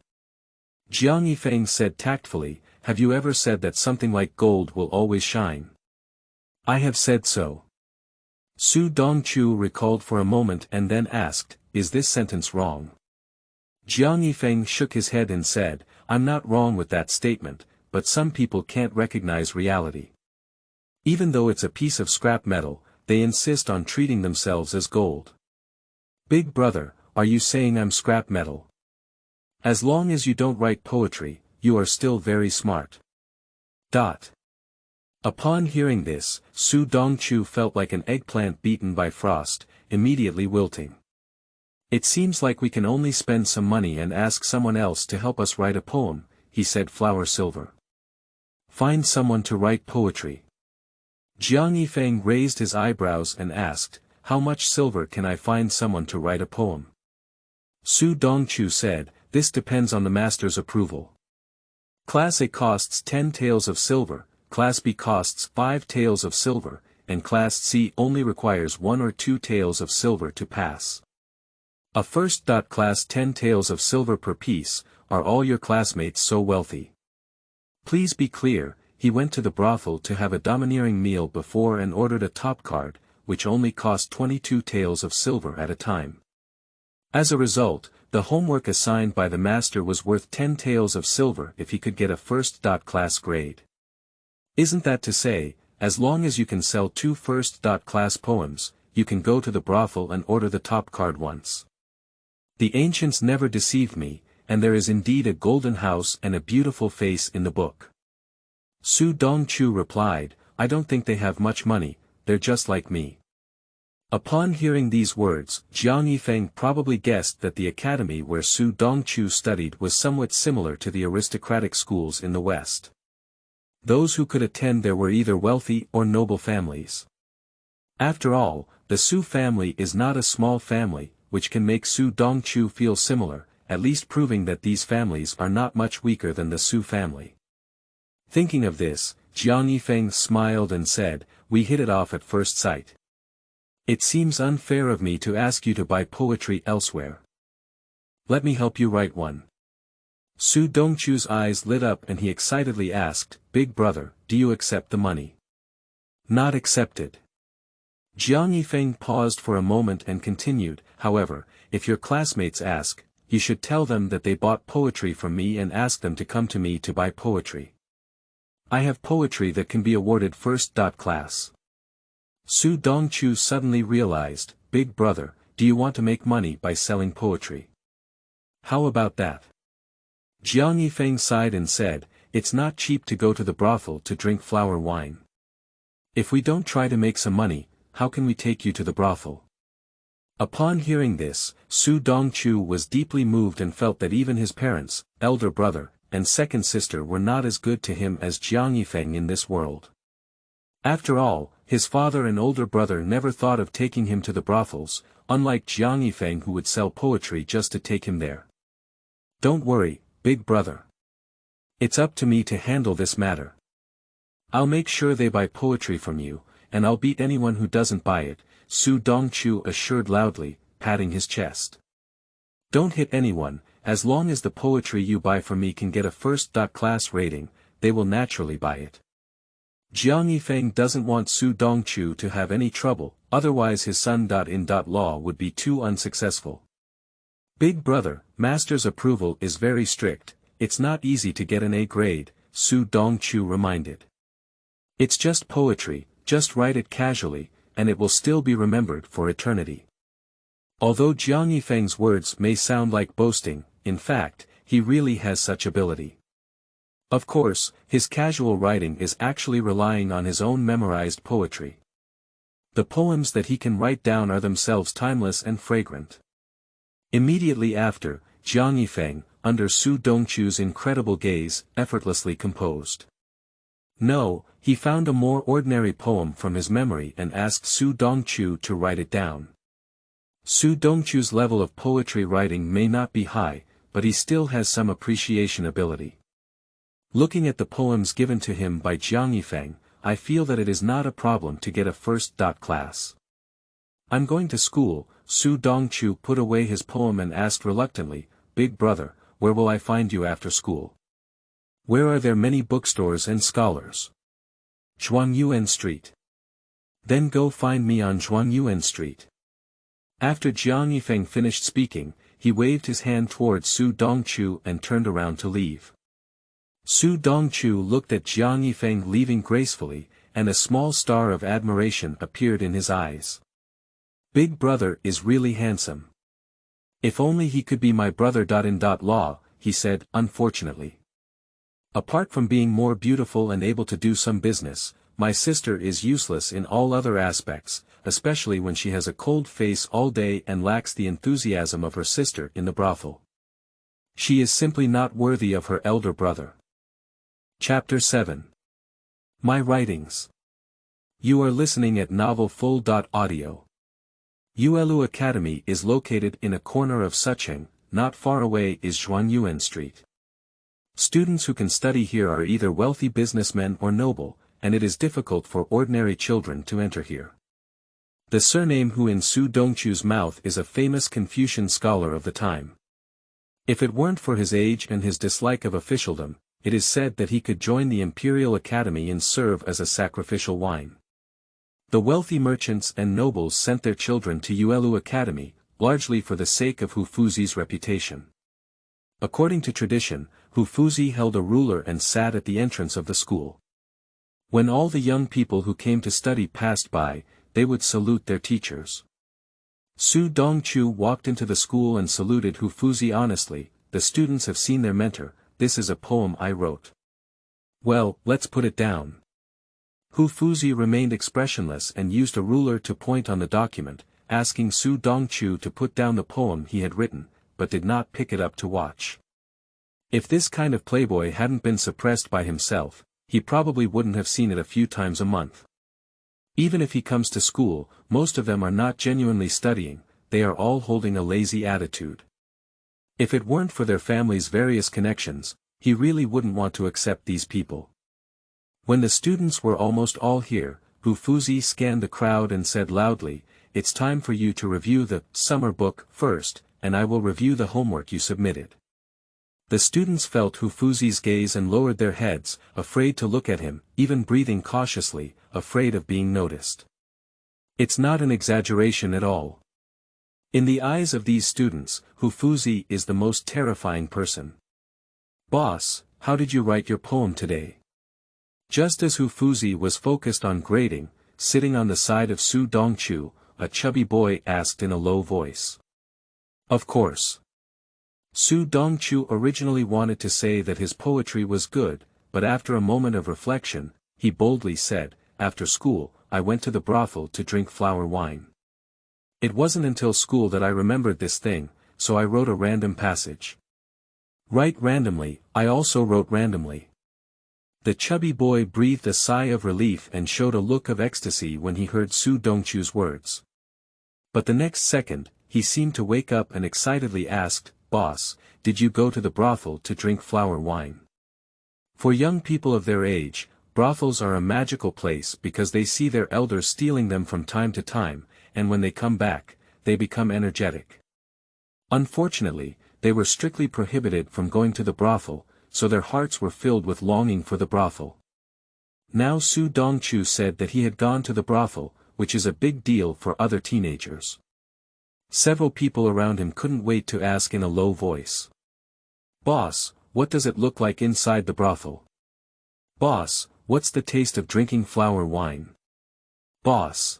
Jiang Yifeng said tactfully, Have you ever said that something like gold will always shine? I have said so. Su Dongchu recalled for a moment and then asked, Is this sentence wrong? Jiang Yifeng shook his head and said, I'm not wrong with that statement, but some people can't recognize reality. Even though it's a piece of scrap metal, they insist on treating themselves as gold. Big brother, are you saying I'm scrap metal? As long as you don't write poetry, you are still very smart. Upon hearing this, Su Dongchu felt like an eggplant beaten by frost, immediately wilting. It seems like we can only spend some money and ask someone else to help us write a poem, he said. Flower silver. Find someone to write poetry. Jiang Yifeng raised his eyebrows and asked, How much silver can I find someone to write a poem? Su Dongchu said, This depends on the master's approval. Class A costs 10 taels of silver, Class B costs 5 taels of silver, and Class C only requires 1 or 2 taels of silver to pass. A first. Class 10 taels of silver per piece. Are all your classmates so wealthy? Please be clear, he went to the brothel to have a domineering meal before and ordered a top card, which only cost 22 taels of silver at a time. As a result, the homework assigned by the master was worth 10 taels of silver if he could get a first. Class grade. Isn't that to say, as long as you can sell 2 first. Class poems, you can go to the brothel and order the top card once. The ancients never deceived me, and there is indeed a golden house and a beautiful face in the book. Su Dongchu replied, I don't think they have much money, they're just like me. Upon hearing these words, Jiang Yifeng probably guessed that the academy where Su Dongchu studied was somewhat similar to the aristocratic schools in the West. Those who could attend there were either wealthy or noble families. After all, the Su family is not a small family, which can make Su Dongchu feel similar, at least proving that these families are not much weaker than the Su family. Thinking of this, Jiang Yifeng smiled and said, We hit it off at first sight. It seems unfair of me to ask you to buy poetry elsewhere. Let me help you write one. Su Dongchu's eyes lit up and he excitedly asked, Big brother, do you accept the money? Not accepted. Jiang Yifeng paused for a moment and continued, however, if your classmates ask, you should tell them that they bought poetry from me and ask them to come to me to buy poetry. I have poetry that can be awarded first class. Su Dongchu suddenly realized, Big brother, do you want to make money by selling poetry? How about that? Jiang Yifeng sighed and said, it's not cheap to go to the brothel to drink flower wine. If we don't try to make some money, how can we take you to the brothel? Upon hearing this, Su Dongchu was deeply moved and felt that even his parents, elder brother, and second sister were not as good to him as Jiang Yifeng in this world. After all, his father and older brother never thought of taking him to the brothels, unlike Jiang Yifeng who would sell poetry just to take him there. Don't worry, big brother. It's up to me to handle this matter. I'll make sure they buy poetry from you, and I'll beat anyone who doesn't buy it, Su Dongchu assured loudly, patting his chest. Don't hit anyone, as long as the poetry you buy from me can get a first-class rating, they will naturally buy it. Jiang Yifeng doesn't want Su Dongchu to have any trouble, otherwise his son-in-law would be too unsuccessful. Big brother, master's approval is very strict, it's not easy to get an A grade, Su Dongchu reminded. It's just poetry, just write it casually, and it will still be remembered for eternity. Although Jiang Yifeng's words may sound like boasting, in fact, he really has such ability. Of course, his casual writing is actually relying on his own memorized poetry. The poems that he can write down are themselves timeless and fragrant. Immediately after, Jiang Yifeng, under Su Dongchu's incredible gaze, effortlessly composed. No, he found a more ordinary poem from his memory and asked Su Dongchu to write it down. Su Dongchu's level of poetry writing may not be high, but he still has some appreciation ability. Looking at the poems given to him by Jiang Yifeng, I feel that it is not a problem to get a first-class. I'm going to school, Su Dongchu put away his poem and asked reluctantly, Big brother, where will I find you after school? Where are there many bookstores and scholars? Zhuangyuan Street. Then go find me on Zhuangyuan Street. After Jiang Yifeng finished speaking, he waved his hand towards Su Dongchu and turned around to leave. Su Dongchu looked at Jiang Yifeng leaving gracefully, and a small star of admiration appeared in his eyes. Big brother is really handsome. If only he could be my brother-in-law, he said, unfortunately. Apart from being more beautiful and able to do some business, my sister is useless in all other aspects, especially when she has a cold face all day and lacks the enthusiasm of her sister in the brothel. She is simply not worthy of her elder brother. Chapter 7. My Writings. You are listening at Novel Full.Audio. Yuelu Academy is located in a corner of Sucheng, not far away is Zhuangyuan Street. Students who can study here are either wealthy businessmen or noble, and it is difficult for ordinary children to enter here. The surname Hu in Su Dongchu's mouth is a famous Confucian scholar of the time. If it weren't for his age and his dislike of officialdom, it is said that he could join the Imperial Academy and serve as a sacrificial wine. The wealthy merchants and nobles sent their children to Yuelu Academy, largely for the sake of Hu Fuzi's reputation. According to tradition, Hu Fuzi held a ruler and sat at the entrance of the school. When all the young people who came to study passed by, they would salute their teachers. Su Dongchu walked into the school and saluted Hu Fuzi honestly. The students have seen their mentor, this is a poem I wrote. Well, let's put it down. Hu Fuzi remained expressionless and used a ruler to point on the document, asking Su Dongchu to put down the poem he had written, but did not pick it up to watch. If this kind of playboy hadn't been suppressed by himself, he probably wouldn't have seen it a few times a month. Even if he comes to school, most of them are not genuinely studying, they are all holding a lazy attitude. If it weren't for their family's various connections, he really wouldn't want to accept these people. When the students were almost all here, Hu Fuzi scanned the crowd and said loudly, it's time for you to review the summer book first, and I will review the homework you submitted. The students felt Hufuzi's gaze and lowered their heads, afraid to look at him, even breathing cautiously, afraid of being noticed. It's not an exaggeration at all. In the eyes of these students, Hufuzi is the most terrifying person. Boss, how did you write your poem today? Just as Hufuzi was focused on grading, sitting on the side of Su Dongchu, a chubby boy asked in a low voice. Of course. Su Dongchu originally wanted to say that his poetry was good, but after a moment of reflection, he boldly said, after school, I went to the brothel to drink flower wine. It wasn't until school that I remembered this thing, so I wrote a random passage. Write randomly, I also wrote randomly. The chubby boy breathed a sigh of relief and showed a look of ecstasy when he heard Su Dongchu's words. But the next second, he seemed to wake up and excitedly asked, Boss, did you go to the brothel to drink flower wine? For young people of their age, brothels are a magical place because they see their elders stealing them from time to time, and when they come back, they become energetic. Unfortunately, they were strictly prohibited from going to the brothel, so their hearts were filled with longing for the brothel. Now Su Dongchu said that he had gone to the brothel, which is a big deal for other teenagers. Several people around him couldn't wait to ask in a low voice. Boss, what does it look like inside the brothel? Boss, what's the taste of drinking flower wine? Boss.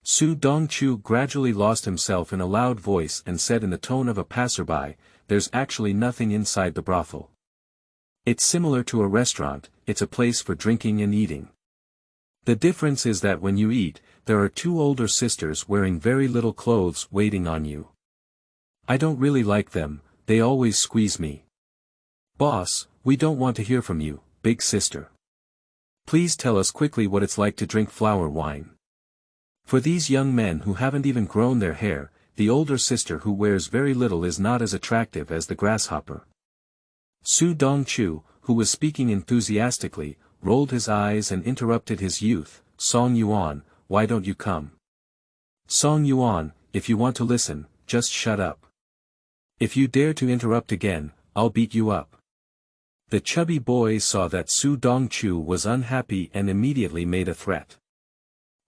Su Dongchu gradually lost himself in a loud voice and said in the tone of a passerby, there's actually nothing inside the brothel. It's similar to a restaurant, it's a place for drinking and eating. The difference is that when you eat, there are two older sisters wearing very little clothes waiting on you. I don't really like them, they always squeeze me. Boss, we don't want to hear from you, big sister. Please tell us quickly what it's like to drink flower wine. For these young men who haven't even grown their hair, the older sister who wears very little is not as attractive as the grasshopper. Su Dongchu, who was speaking enthusiastically, rolled his eyes and interrupted his youth, Song Yuan, why don't you come? Song Yuan, if you want to listen, just shut up. If you dare to interrupt again, I'll beat you up. The chubby boy saw that Su Dongchu was unhappy and immediately made a threat.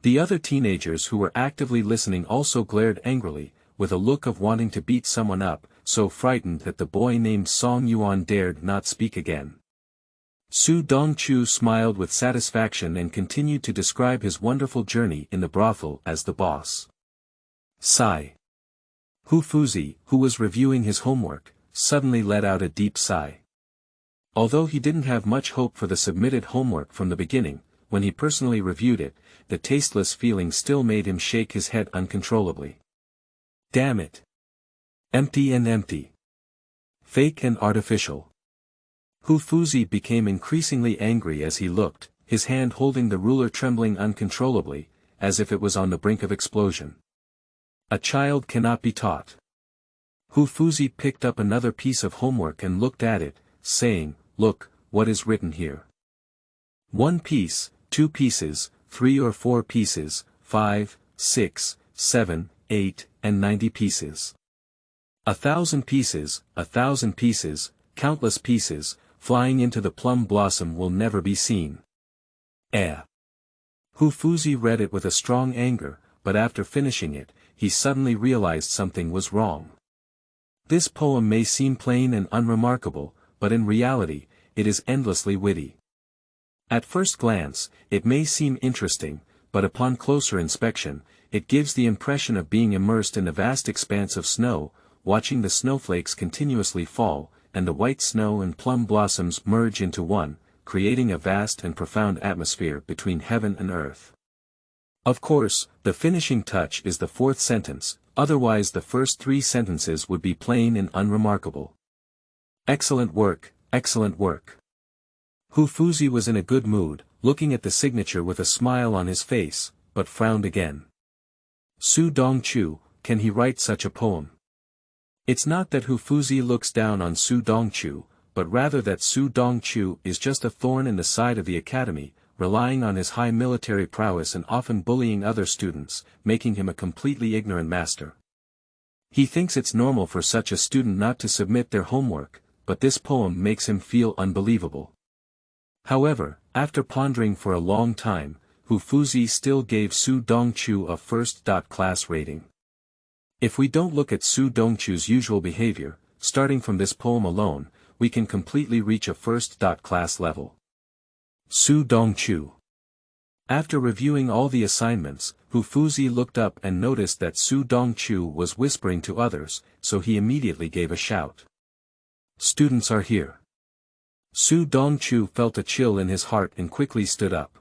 The other teenagers who were actively listening also glared angrily, with a look of wanting to beat someone up, so frightened that the boy named Song Yuan dared not speak again. Su Dongchu smiled with satisfaction and continued to describe his wonderful journey in the brothel as the boss. Sigh. Hufuzi, who was reviewing his homework, suddenly let out a deep sigh. Although he didn't have much hope for the submitted homework from the beginning, when he personally reviewed it, the tasteless feeling still made him shake his head uncontrollably. Damn it. Empty and empty. Fake and artificial. Hufuzi became increasingly angry as he looked, his hand holding the ruler trembling uncontrollably, as if it was on the brink of explosion. A child cannot be taught. Hufuzi picked up another piece of homework and looked at it, saying, Look, what is written here? 1 piece, 2 pieces, 3 or 4 pieces, 5, 6, 7, 8, and 90 pieces. 1,000 pieces, 1,000 pieces, countless pieces, flying into the plum blossom will never be seen. Hufuzi read it with a strong anger, but after finishing it, he suddenly realized something was wrong. This poem may seem plain and unremarkable, but in reality, it is endlessly witty. At first glance, it may seem interesting, but upon closer inspection, it gives the impression of being immersed in a vast expanse of snow, watching the snowflakes continuously fall, and the white snow and plum blossoms merge into one, creating a vast and profound atmosphere between heaven and earth. Of course, the finishing touch is the 4th sentence, otherwise the first 3 sentences would be plain and unremarkable. Excellent work, excellent work. Hufuzi was in a good mood, looking at the signature with a smile on his face, but frowned again. Su Dongchu, can he write such a poem? It's not that Hufuzi looks down on Su Dongchu, but rather that Su Dongchu is just a thorn in the side of the academy, relying on his high military prowess and often bullying other students, making him a completely ignorant master. He thinks it's normal for such a student not to submit their homework, but this poem makes him feel unbelievable. However, after pondering for a long time, Hu Fuzi still gave Su Dongchu a first-class rating. If we don't look at Su Dongchu's usual behavior, starting from this poem alone, we can completely reach a first-class level. Su Dongchu. After reviewing all the assignments, Hu Fuzi looked up and noticed that Su Dongchu was whispering to others, so he immediately gave a shout. Students are here. Su Dongchu felt a chill in his heart and quickly stood up.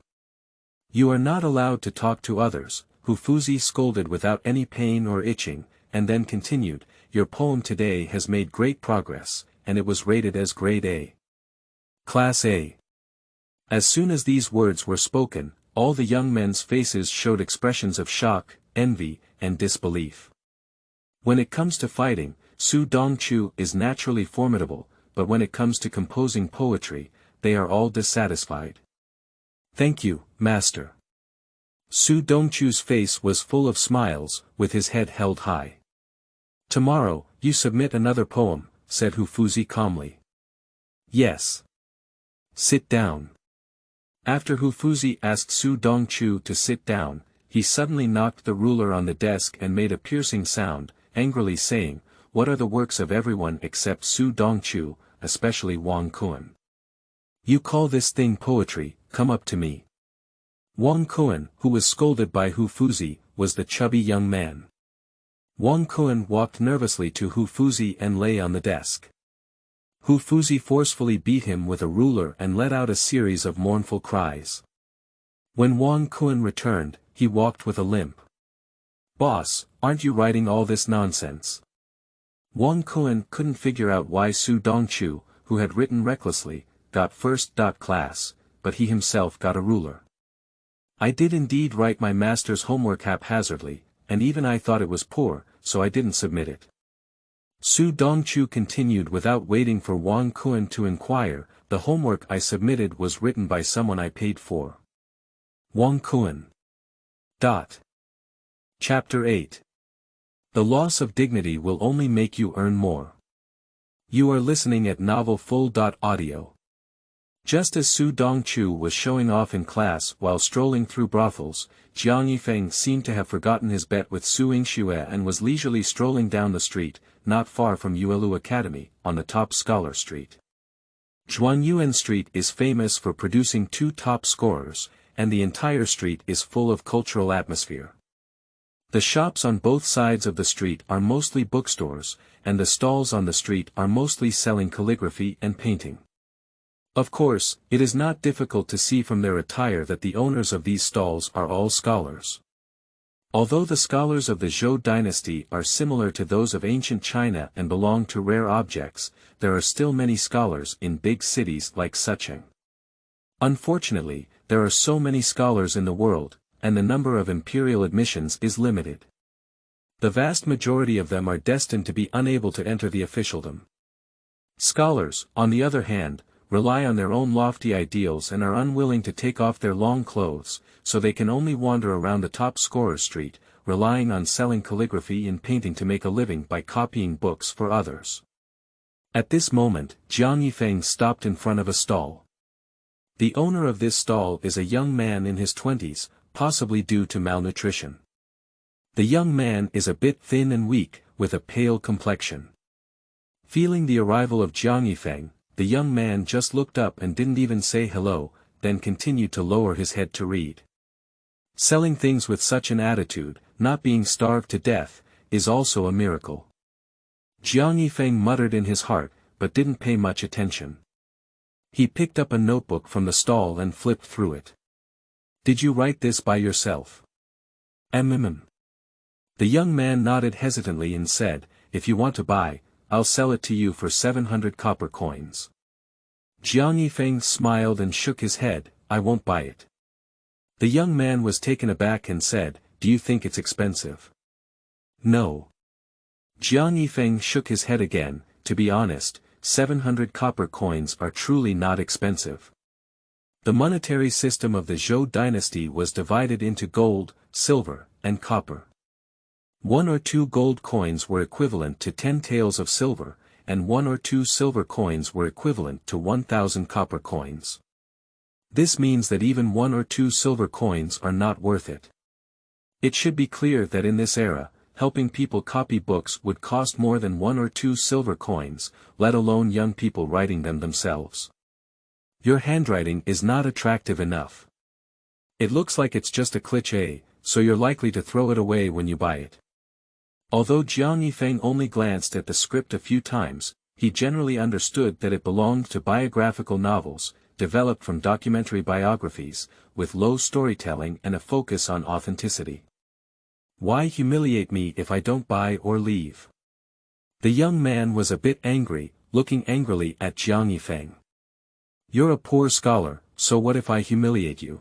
You are not allowed to talk to others, Hu Fuzi scolded without any pain or itching, and then continued, your poem today has made great progress, and it was rated as grade A. Class A. As soon as these words were spoken, all the young men's faces showed expressions of shock, envy, and disbelief. When it comes to fighting, Su Dongchu is naturally formidable, but when it comes to composing poetry, they are all dissatisfied. Thank you, master. Su Dongchu's face was full of smiles, with his head held high. Tomorrow, you submit another poem, said Hu Fuzi calmly. Yes. Sit down. After Hu Fuzi asked Su Dongchu to sit down, he suddenly knocked the ruler on the desk and made a piercing sound, angrily saying, what are the works of everyone except Su Dongchu, especially Wang Kuan? You call this thing poetry, come up to me. Wang Kuan, who was scolded by Hu Fuzi, was the chubby young man. Wang Kuan walked nervously to Hu Fuzi and lay on the desk. Hu Fuzi forcefully beat him with a ruler and let out a series of mournful cries. When Wang Kuan returned, he walked with a limp. Boss, aren't you writing all this nonsense? Wang Kuan couldn't figure out why Su Dongchu, who had written recklessly, got first-class, but he himself got a ruler. I did indeed write my master's homework haphazardly, and even I thought it was poor, so I didn't submit it. Su Dongchu continued without waiting for Wang Kuan to inquire, the homework I submitted was written by someone I paid for. Wang Kuan. Chapter 8. The loss of dignity will only make you earn more. You are listening at Novel Full.audio. Just as Su Dongchu was showing off in class while strolling through brothels, Jiang Yifeng seemed to have forgotten his bet with Su Yingxue and was leisurely strolling down the street, not far from Yuelu Academy, on the top scholar street. Zhuanyuan Street is famous for producing two top scorers, and the entire street is full of cultural atmosphere. The shops on both sides of the street are mostly bookstores, and the stalls on the street are mostly selling calligraphy and painting. Of course, it is not difficult to see from their attire that the owners of these stalls are all scholars. Although the scholars of the Zhou dynasty are similar to those of ancient China and belong to rare objects, there are still many scholars in big cities like Sichuan. Unfortunately, there are so many scholars in the world, and the number of imperial admissions is limited. The vast majority of them are destined to be unable to enter the officialdom. Scholars, on the other hand, rely on their own lofty ideals and are unwilling to take off their long clothes, so they can only wander around the top scorer's street, relying on selling calligraphy and painting to make a living by copying books for others. At this moment, Jiang Yifeng stopped in front of a stall. The owner of this stall is a young man in his 20s, possibly due to malnutrition. The young man is a bit thin and weak, with a pale complexion. Feeling the arrival of Jiang Yifeng, the young man just looked up and didn't even say hello, then continued to lower his head to read. Selling things with such an attitude, not being starved to death, is also a miracle. Jiang Yifeng muttered in his heart, but didn't pay much attention. He picked up a notebook from the stall and flipped through it. Did you write this by yourself? The young man nodded hesitantly and said, if you want to buy, I'll sell it to you for 700 copper coins. Jiang Yifeng smiled and shook his head, I won't buy it. The young man was taken aback and said, do you think it's expensive? No. Jiang Yifeng shook his head again, to be honest, 700 copper coins are truly not expensive. The monetary system of the Zhou dynasty was divided into gold, silver, and copper. 1 or 2 gold coins were equivalent to 10 taels of silver, and 1 or 2 silver coins were equivalent to 1,000 copper coins. This means that even 1 or 2 silver coins are not worth it. It should be clear that in this era, helping people copy books would cost more than 1 or 2 silver coins, let alone young people writing them themselves. Your handwriting is not attractive enough. It looks like it's just a cliché, so you're likely to throw it away when you buy it. Although Jiang Yifeng only glanced at the script a few times, he generally understood that it belonged to biographical novels, developed from documentary biographies, with low storytelling and a focus on authenticity. Why humiliate me if I don't buy or leave? The young man was a bit angry, looking angrily at Jiang Yifeng. You're a poor scholar, so what if I humiliate you?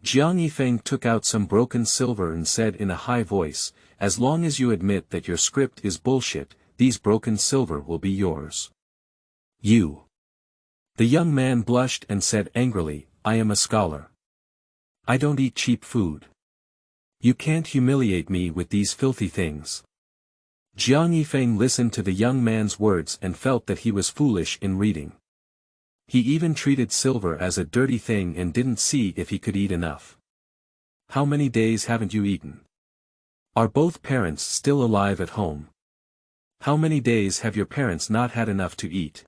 Jiang Yifeng took out some broken silver and said in a high voice, as long as you admit that your script is bullshit, these broken silver will be yours. You. The young man blushed and said angrily, I am a scholar. I don't eat cheap food. You can't humiliate me with these filthy things. Jiang Yifeng listened to the young man's words and felt that he was foolish in reading. He even treated silver as a dirty thing and didn't see if he could eat enough. How many days haven't you eaten? Are both parents still alive at home? How many days have your parents not had enough to eat?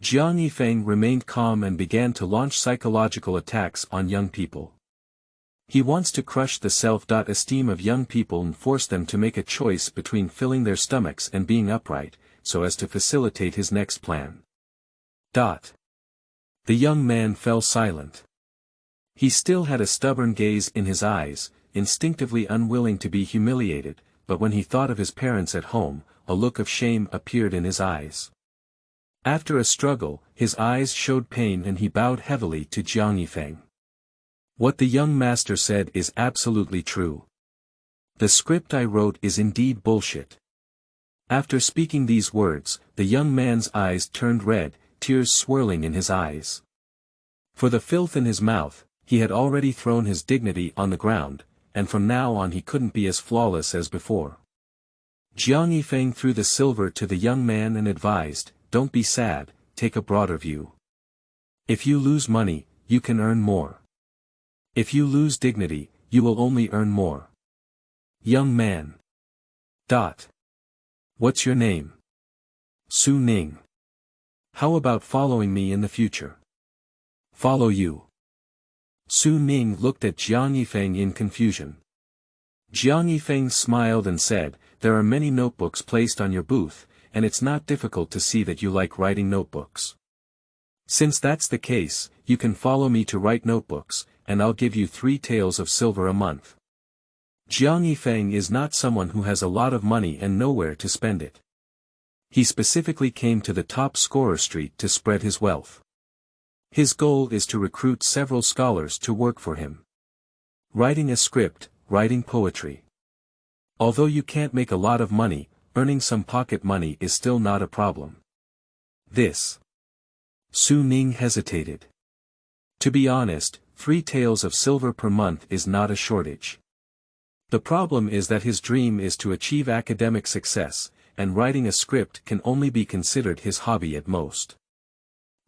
Jiang Yifeng remained calm and began to launch psychological attacks on young people. He wants to crush the self-esteem of young people and force them to make a choice between filling their stomachs and being upright, so as to facilitate his next plan. The young man fell silent. He still had a stubborn gaze in his eyes, instinctively unwilling to be humiliated, but when he thought of his parents at home, a look of shame appeared in his eyes. After a struggle, his eyes showed pain and he bowed heavily to Jiang Yifeng. What the young master said is absolutely true. The script I wrote is indeed bullshit. After speaking these words, the young man's eyes turned red, tears swirling in his eyes. For the filth in his mouth, he had already thrown his dignity on the ground, and from now on he couldn't be as flawless as before. Jiang Yifeng threw the silver to the young man and advised, don't be sad, take a broader view. If you lose money, you can earn more. If you lose dignity, you will only earn more. Young man. What's your name? Su Ning. How about following me in the future? Follow you. Su Ning looked at Jiang Yifeng in confusion. Jiang Yifeng smiled and said, there are many notebooks placed on your booth, and it's not difficult to see that you like writing notebooks. Since that's the case, you can follow me to write notebooks, and I'll give you 3 taels of silver a month. Jiang Yifeng is not someone who has a lot of money and nowhere to spend it. He specifically came to the top scorer street to spread his wealth. His goal is to recruit several scholars to work for him. Writing a script, writing poetry. Although you can't make a lot of money, earning some pocket money is still not a problem. Su Ning hesitated. To be honest, 3 taels of silver per month is not a shortage. The problem is that his dream is to achieve academic success, and writing a script can only be considered his hobby at most.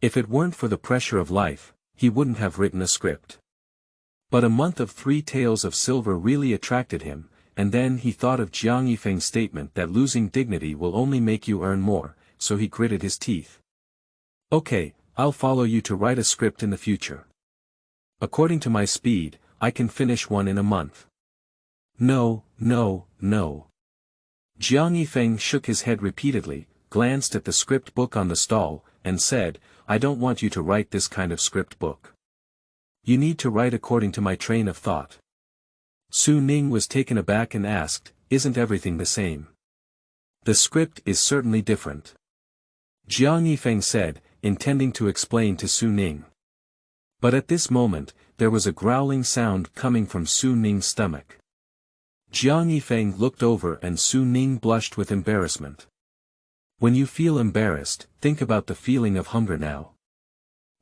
If it weren't for the pressure of life, he wouldn't have written a script. But a month of 3 taels of silver really attracted him, and then he thought of Jiang Yifeng's statement that losing dignity will only make you earn more, so he gritted his teeth. Okay, I'll follow you to write a script in the future. According to my speed, I can finish one in a month. No. Jiang Yifeng shook his head repeatedly, glanced at the script book on the stall, and said, I don't want you to write this kind of script book. You need to write according to my train of thought. Su Ning was taken aback and asked, isn't everything the same? The script is certainly different. Jiang Yifeng said, intending to explain to Su Ning. But at this moment, there was a growling sound coming from Su Ning's stomach. Jiang Yifeng looked over and Su Ning blushed with embarrassment. When you feel embarrassed, think about the feeling of hunger now.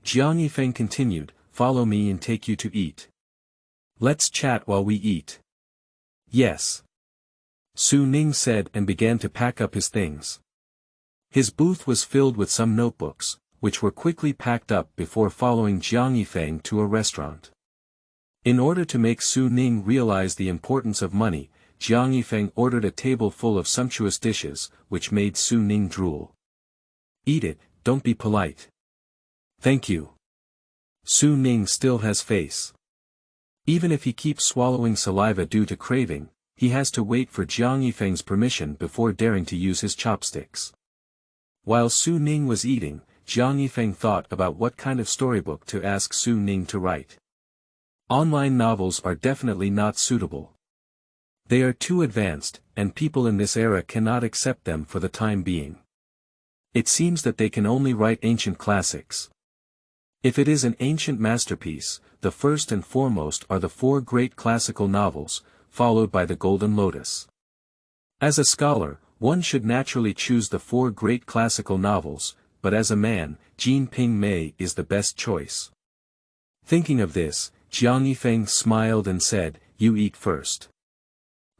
Jiang Yifeng continued, follow me and take you to eat. Let's chat while we eat. Yes. Su Ning said and began to pack up his things. His booth was filled with some notebooks, which were quickly packed up before following Jiang Yifeng to a restaurant. In order to make Su Ning realize the importance of money, Jiang Yifeng ordered a table full of sumptuous dishes, which made Su Ning drool. Eat it, don't be polite. Thank you. Su Ning still has face. Even if he keeps swallowing saliva due to craving, he has to wait for Jiang Yifeng's permission before daring to use his chopsticks. While Su Ning was eating, Jiang Yifeng thought about what kind of storybook to ask Su Ning to write. Online novels are definitely not suitable. They are too advanced, and people in this era cannot accept them for the time being. It seems that they can only write ancient classics. If it is an ancient masterpiece, the first and foremost are the 4 great classical novels, followed by the Golden Lotus. As a scholar, one should naturally choose the 4 great classical novels, but as a man, Jiang Pingmei is the best choice. Thinking of this, Jiang Yifeng smiled and said, you eat first.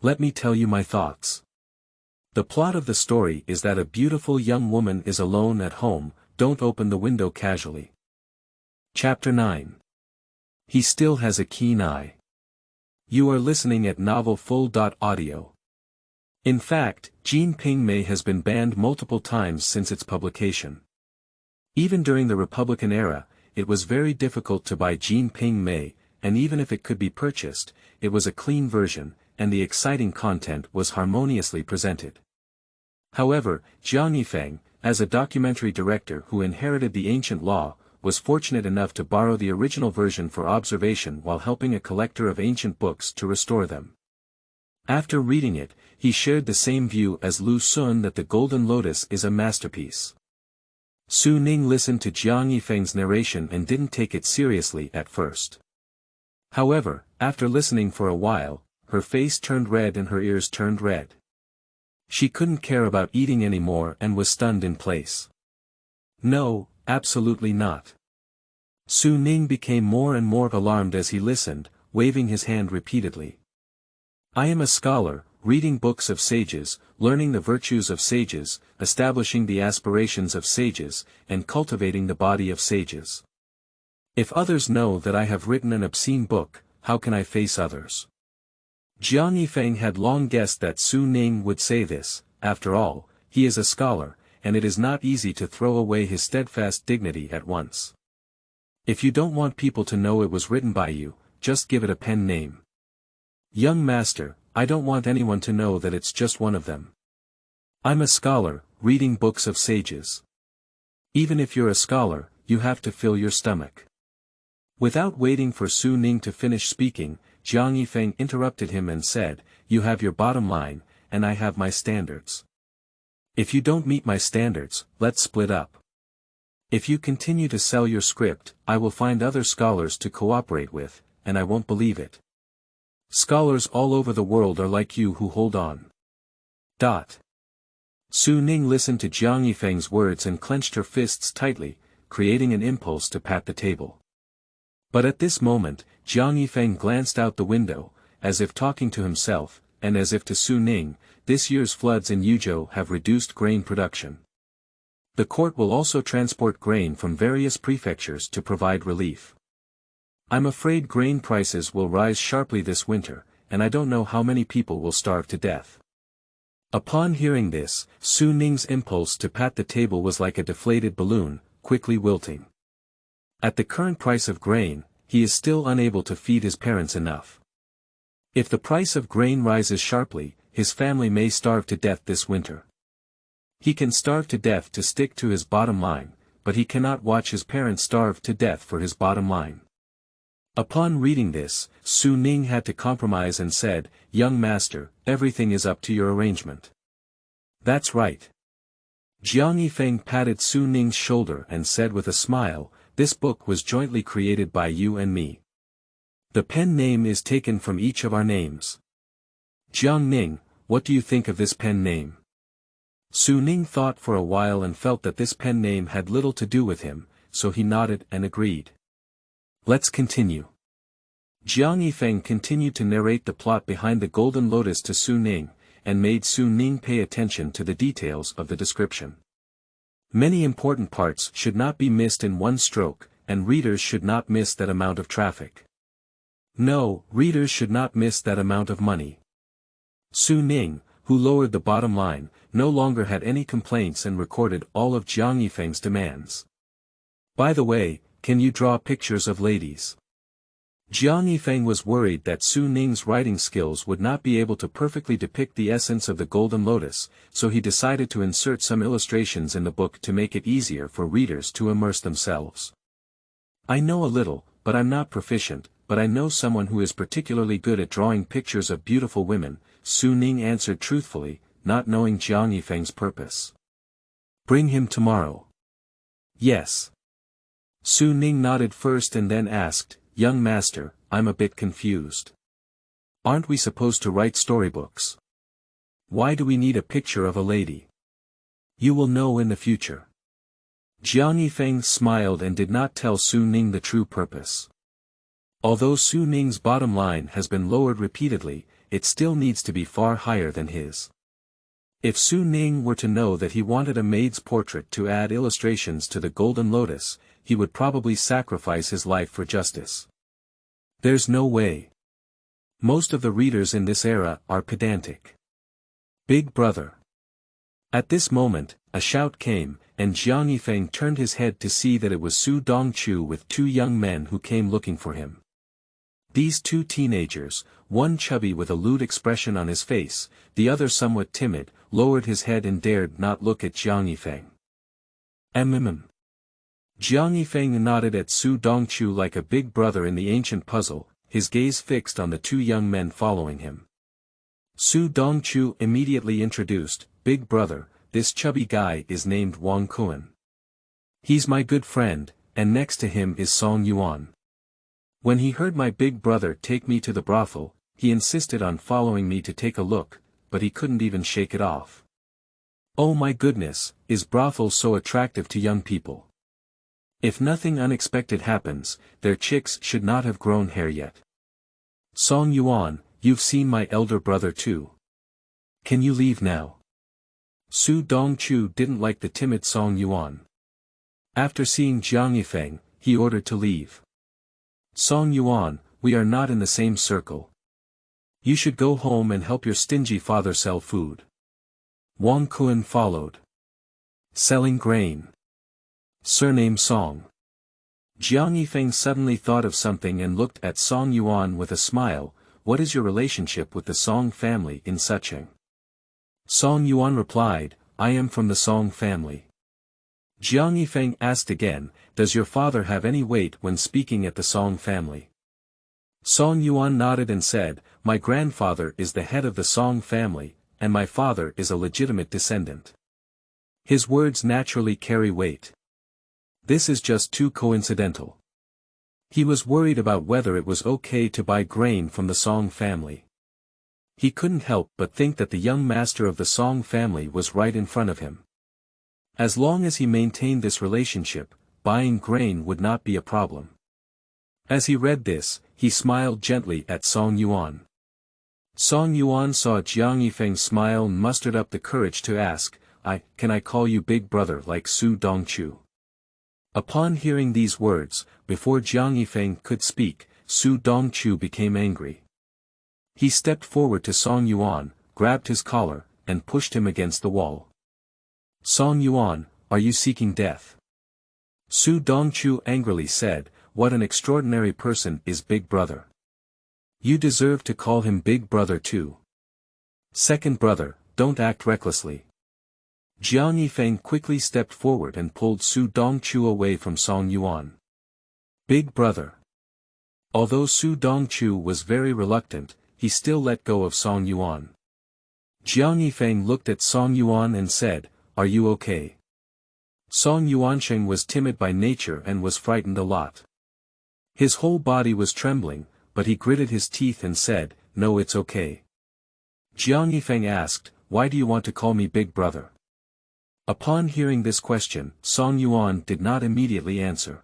Let me tell you my thoughts. The plot of the story is that a beautiful young woman is alone at home, don't open the window casually. Chapter 9. He still has a keen eye. You are listening at novelfull.audio. In fact, Jiang Pingmei has been banned multiple times since its publication. Even during the Republican era, it was very difficult to buy Jiang Pingmei, and even if it could be purchased, it was a clean version, and the exciting content was harmoniously presented. However, Jiang Yifeng, as a documentary director who inherited the ancient law, was fortunate enough to borrow the original version for observation while helping a collector of ancient books to restore them. After reading it, he shared the same view as Lu Sun that the Golden Lotus is a masterpiece. Su Ning listened to Jiang Yifeng's narration and didn't take it seriously at first. However, after listening for a while, her face turned red and her ears turned red. She couldn't care about eating anymore and was stunned in place. No, absolutely not. Su Ning became more and more alarmed as he listened, waving his hand repeatedly. I am a scholar, reading books of sages, learning the virtues of sages, establishing the aspirations of sages, and cultivating the body of sages. If others know that I have written an obscene book, how can I face others? Jiang Yifeng had long guessed that Su Ning would say this. After all, he is a scholar, and it is not easy to throw away his steadfast dignity at once. If you don't want people to know it was written by you, just give it a pen name. Young master, I don't want anyone to know that it's just one of them. I'm a scholar, reading books of sages. Even if you're a scholar, you have to fill your stomach. Without waiting for Su Ning to finish speaking, Jiang Yifeng interrupted him and said, you have your bottom line, and I have my standards. If you don't meet my standards, let's split up. If you continue to sell your script, I will find other scholars to cooperate with, and I won't believe it. Scholars all over the world are like you who hold on. Su Ning listened to Jiang Yifeng's words and clenched her fists tightly, creating an impulse to pat the table. But at this moment, Jiang Yifeng glanced out the window, as if talking to himself, and as if to Su Ning, this year's floods in Yuzhou have reduced grain production. The court will also transport grain from various prefectures to provide relief. I'm afraid grain prices will rise sharply this winter, and I don't know how many people will starve to death. Upon hearing this, Su Ning's impulse to pat the table was like a deflated balloon, quickly wilting. At the current price of grain, he is still unable to feed his parents enough. If the price of grain rises sharply, his family may starve to death this winter. He can starve to death to stick to his bottom line, but he cannot watch his parents starve to death for his bottom line. Upon reading this, Su Ning had to compromise and said, young master, everything is up to your arrangement. That's right. Jiang Yifeng patted Su Ning's shoulder and said with a smile, this book was jointly created by you and me. The pen name is taken from each of our names. Jiang Ning, what do you think of this pen name? Su Ning thought for a while and felt that this pen name had little to do with him, so he nodded and agreed. Let's continue. Jiang Yifeng continued to narrate the plot behind the Golden Lotus to Su Ning, and made Su Ning pay attention to the details of the description. Many important parts should not be missed in one stroke, and readers should not miss that amount of traffic. No, readers should not miss that amount of money. Su Ning, who lowered the bottom line, no longer had any complaints and recorded all of Jiang Yifeng's demands. By the way, can you draw pictures of ladies? Jiang Yifeng was worried that Su Ning's writing skills would not be able to perfectly depict the essence of the Golden Lotus, so he decided to insert some illustrations in the book to make it easier for readers to immerse themselves. I know a little, but I'm not proficient, but I know someone who is particularly good at drawing pictures of beautiful women, Su Ning answered truthfully, not knowing Jiang Yifeng's purpose. Bring him tomorrow. Yes. Su Ning nodded first and then asked, Young master, I'm a bit confused. Aren't we supposed to write storybooks? Why do we need a picture of a lady? You will know in the future. Jiang Yifeng smiled and did not tell Su Ning the true purpose. Although Su Ning's bottom line has been lowered repeatedly, it still needs to be far higher than his. If Su Ning were to know that he wanted a maid's portrait to add illustrations to the Golden Lotus, he would probably sacrifice his life for justice. There's no way. Most of the readers in this era are pedantic. Big brother. At this moment, a shout came, and Jiang Yifeng turned his head to see that it was Su Dongchu with two young men who came looking for him. These two teenagers, one chubby with a lewd expression on his face, the other somewhat timid, lowered his head and dared not look at Jiang Yifeng. Jiang Yifeng nodded at Su Dongchu like a big brother in the ancient puzzle, his gaze fixed on the two young men following him. Su Dongchu immediately introduced, Big brother, this chubby guy is named Wang Kuan. He's my good friend, and next to him is Song Yuan. When he heard my big brother take me to the brothel, he insisted on following me to take a look, but he couldn't even shake it off. Oh my goodness, is brothel so attractive to young people? If nothing unexpected happens, their chicks should not have grown hair yet. Song Yuan, you've seen my elder brother too. Can you leave now? Su Dongchu didn't like the timid Song Yuan. After seeing Jiang Yifeng, he ordered to leave. Song Yuan, we are not in the same circle. You should go home and help your stingy father sell food. Wang Kuan followed. Selling grain. Surname Song. Jiang Yifeng suddenly thought of something and looked at Song Yuan with a smile. What is your relationship with the Song family in Sucheng? Song Yuan replied, I am from the Song family. Jiang Yifeng asked again, does your father have any weight when speaking at the Song family? Song Yuan nodded and said, my grandfather is the head of the Song family, and my father is a legitimate descendant. His words naturally carry weight. This is just too coincidental. He was worried about whether it was okay to buy grain from the Song family. He couldn't help but think that the young master of the Song family was right in front of him. As long as he maintained this relationship, buying grain would not be a problem. As he read this, he smiled gently at Song Yuan. Song Yuan saw Jiang Yifeng smile and mustered up the courage to ask, can I call you big brother like Su Dongchu? Upon hearing these words, before Jiang Yifeng could speak, Su Dongchu became angry. He stepped forward to Song Yuan, grabbed his collar, and pushed him against the wall. Song Yuan, are you seeking death? Su Dongchu angrily said, what an extraordinary person is Big Brother. You deserve to call him Big Brother too. Second brother, don't act recklessly. Jiang Yifeng quickly stepped forward and pulled Su Dongchu away from Song Yuan. Big brother. Although Su Dongchu was very reluctant, he still let go of Song Yuan. Jiang Yifeng looked at Song Yuan and said, are you okay? Song Yuansheng was timid by nature and was frightened a lot. His whole body was trembling, but he gritted his teeth and said, no, it's okay. Jiang Yifeng asked, why do you want to call me Big Brother? Upon hearing this question, Song Yuan did not immediately answer.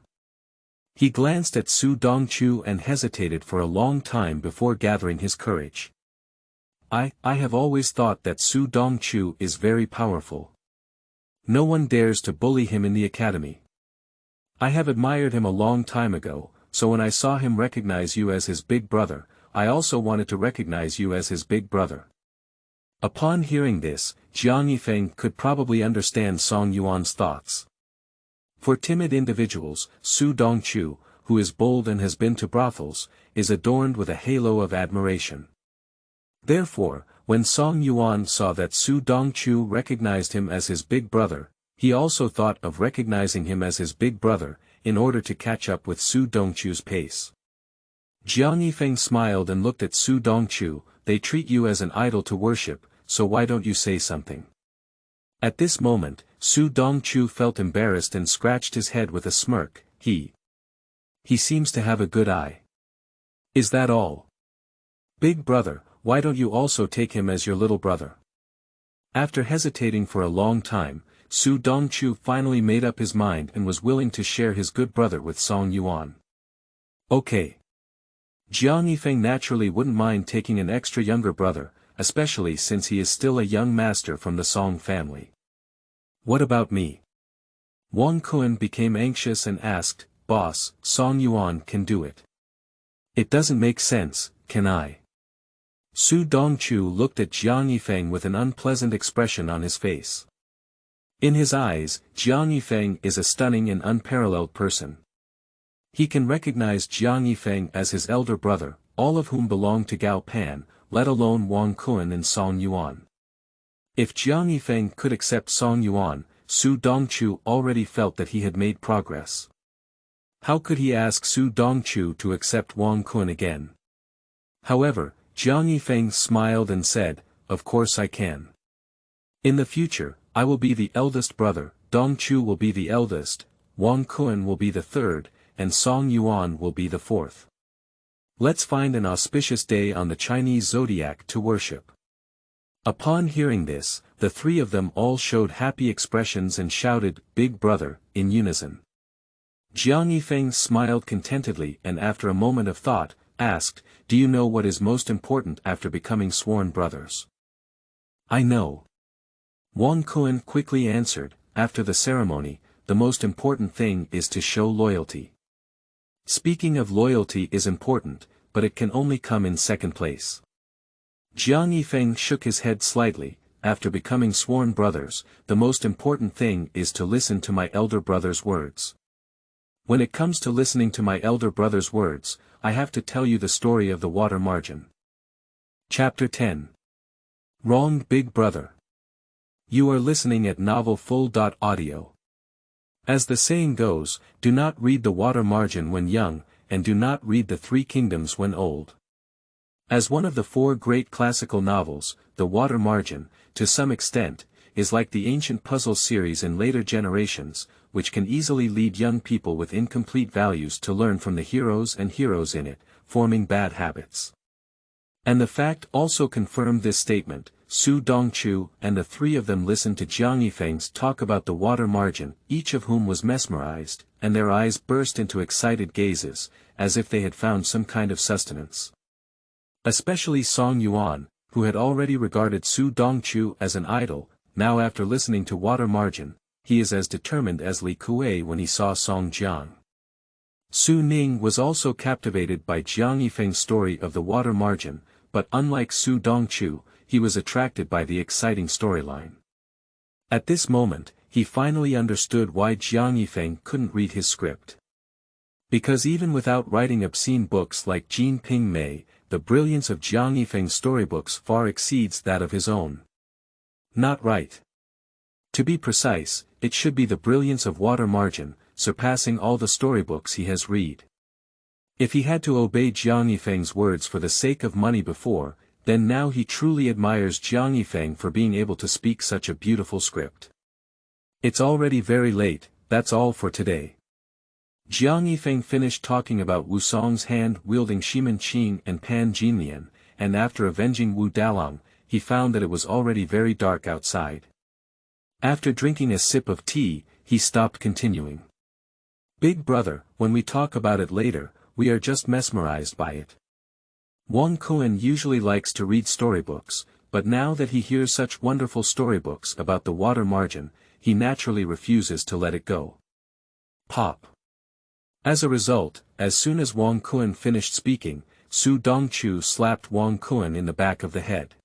He glanced at Su Dongchu and hesitated for a long time before gathering his courage. I have always thought that Su Dongchu is very powerful. No one dares to bully him in the academy. I have admired him a long time ago, so when I saw him recognize you as his big brother, I also wanted to recognize you as his big brother. Upon hearing this, Jiang Yifeng could probably understand Song Yuan's thoughts. For timid individuals, Su Dongchu, who is bold and has been to brothels, is adorned with a halo of admiration. Therefore, when Song Yuan saw that Su Dongchu recognized him as his big brother, he also thought of recognizing him as his big brother, in order to catch up with Su Dongchu's pace. Jiang Yifeng smiled and looked at Su Dongchu. They treat you as an idol to worship, so why don't you say something? At this moment, Su Dongchu felt embarrassed and scratched his head with a smirk. He seems to have a good eye. Is that all? Big brother, why don't you also take him as your little brother? After hesitating for a long time, Su Dongchu finally made up his mind and was willing to share his good brother with Song Yuan. Okay. Jiang Yifeng naturally wouldn't mind taking an extra younger brother, especially since he is still a young master from the Song family. What about me? Wang Kun became anxious and asked, Boss, Song Yuan can do it. It doesn't make sense, can I? Su Dongchu looked at Jiang Yifeng with an unpleasant expression on his face. In his eyes, Jiang Yifeng is a stunning and unparalleled person. He can recognize Jiang Yifeng as his elder brother, all of whom belong to Gao Pan, let alone Wang Kun and Song Yuan. If Jiang Yifeng could accept Song Yuan, Su Dongchu already felt that he had made progress. How could he ask Su Dongchu to accept Wang Kun again? However, Jiang Yifeng smiled and said, Of course I can. In the future, I will be the eldest brother, Dongchu will be the eldest, Wang Kun will be the third, and Song Yuan will be the fourth. Let's find an auspicious day on the Chinese zodiac to worship. Upon hearing this, the three of them all showed happy expressions and shouted, Big brother, in unison. Jiang Yifeng smiled contentedly and after a moment of thought, asked, Do you know what is most important after becoming sworn brothers? I know. Wang Kun quickly answered, After the ceremony, the most important thing is to show loyalty. Speaking of loyalty is important, but it can only come in second place. Jiang Yifeng shook his head slightly. After becoming sworn brothers, the most important thing is to listen to my elder brother's words. When it comes to listening to my elder brother's words, I have to tell you the story of the water margin. Chapter 10. Wrong Big Brother. You are listening at novelfull.audio. As the saying goes, do not read the water margin when young, and do not read the Three Kingdoms when old. As one of the four great classical novels, The Water Margin, to some extent, is like the ancient puzzle series in later generations, which can easily lead young people with incomplete values to learn from the heroes and heroes in it, forming bad habits. And the fact also confirmed this statement. Su Dongchu and the three of them listened to Jiang Yifeng's talk about the water margin, each of whom was mesmerized, and their eyes burst into excited gazes, as if they had found some kind of sustenance. Especially Song Yuan, who had already regarded Su Dongchu as an idol, now after listening to water margin, he is as determined as Li Kuei when he saw Song Jiang. Su Ning was also captivated by Jiang Yifeng's story of the water margin, but unlike Su Dongchu, he was attracted by the exciting storyline. At this moment, he finally understood why Jiang Yifeng couldn't read his script. Because even without writing obscene books like Jin Ping Mei, the brilliance of Jiang Yifeng's storybooks far exceeds that of his own. Not right. To be precise, it should be the brilliance of water margin, surpassing all the storybooks he has read. If he had to obey Jiang Yifeng's words for the sake of money before, then now he truly admires Jiang Yifeng for being able to speak such a beautiful script. It's already very late, that's all for today. Jiang Yifeng finished talking about Wu Song's hand-wielding Shimen Qing and Pan Jinlian, and after avenging Wu Dalong, he found that it was already very dark outside. After drinking a sip of tea, he stopped continuing. Big brother, when we talk about it later, we are just mesmerized by it. Wang Kun usually likes to read storybooks, but now that he hears such wonderful storybooks about the water margin, he naturally refuses to let it go. Pop. As a result, as soon as Wang Kun finished speaking, Su Dongchu slapped Wang Kun in the back of the head.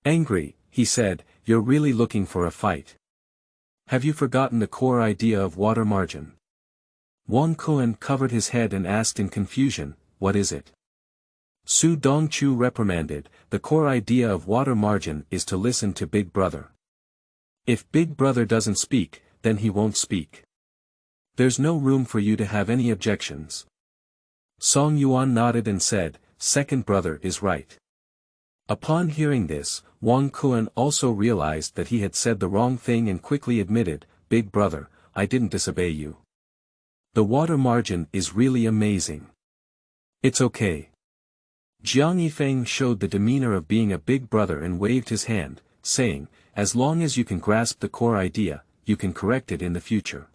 Angry, he said, "You're really looking for a fight. Have you forgotten the core idea of water margin?" Wang Kun covered his head and asked in confusion, "What is it?" Su Dongchu reprimanded, "The core idea of water margin is to listen to Big Brother. If Big Brother doesn't speak, then he won't speak. There's no room for you to have any objections." Song Yuan nodded and said, "Second brother is right." Upon hearing this, Wang Kun also realized that he had said the wrong thing and quickly admitted, "Big brother, I didn't disobey you. The water margin is really amazing. It's okay." Jiang Yifeng showed the demeanor of being a big brother and waved his hand, saying, "As long as you can grasp the core idea, you can correct it in the future.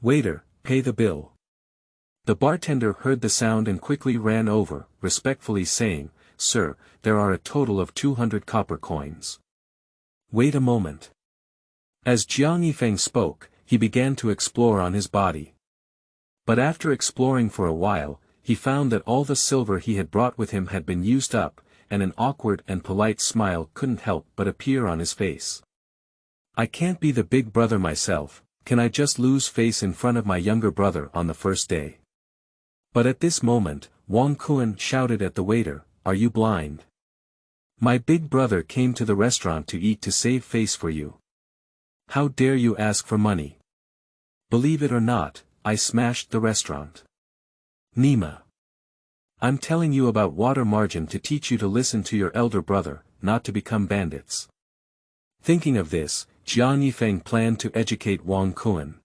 Waiter, pay the bill." The bartender heard the sound and quickly ran over, respectfully saying, "Sir, there are a total of 200 copper coins." "Wait a moment." As Jiang Yifeng spoke, he began to explore on his body. But after exploring for a while, he found that all the silver he had brought with him had been used up, and an awkward and polite smile couldn't help but appear on his face. "I can't be the big brother myself, can I just lose face in front of my younger brother on the first day?" But at this moment, Wang Kun shouted at the waiter, "Are you blind? My big brother came to the restaurant to eat to save face for you. How dare you ask for money? Believe it or not, I smashed the restaurant. Nima. I'm telling you about water margin to teach you to listen to your elder brother, not to become bandits." Thinking of this, Jiang Yifeng planned to educate Wang Kun.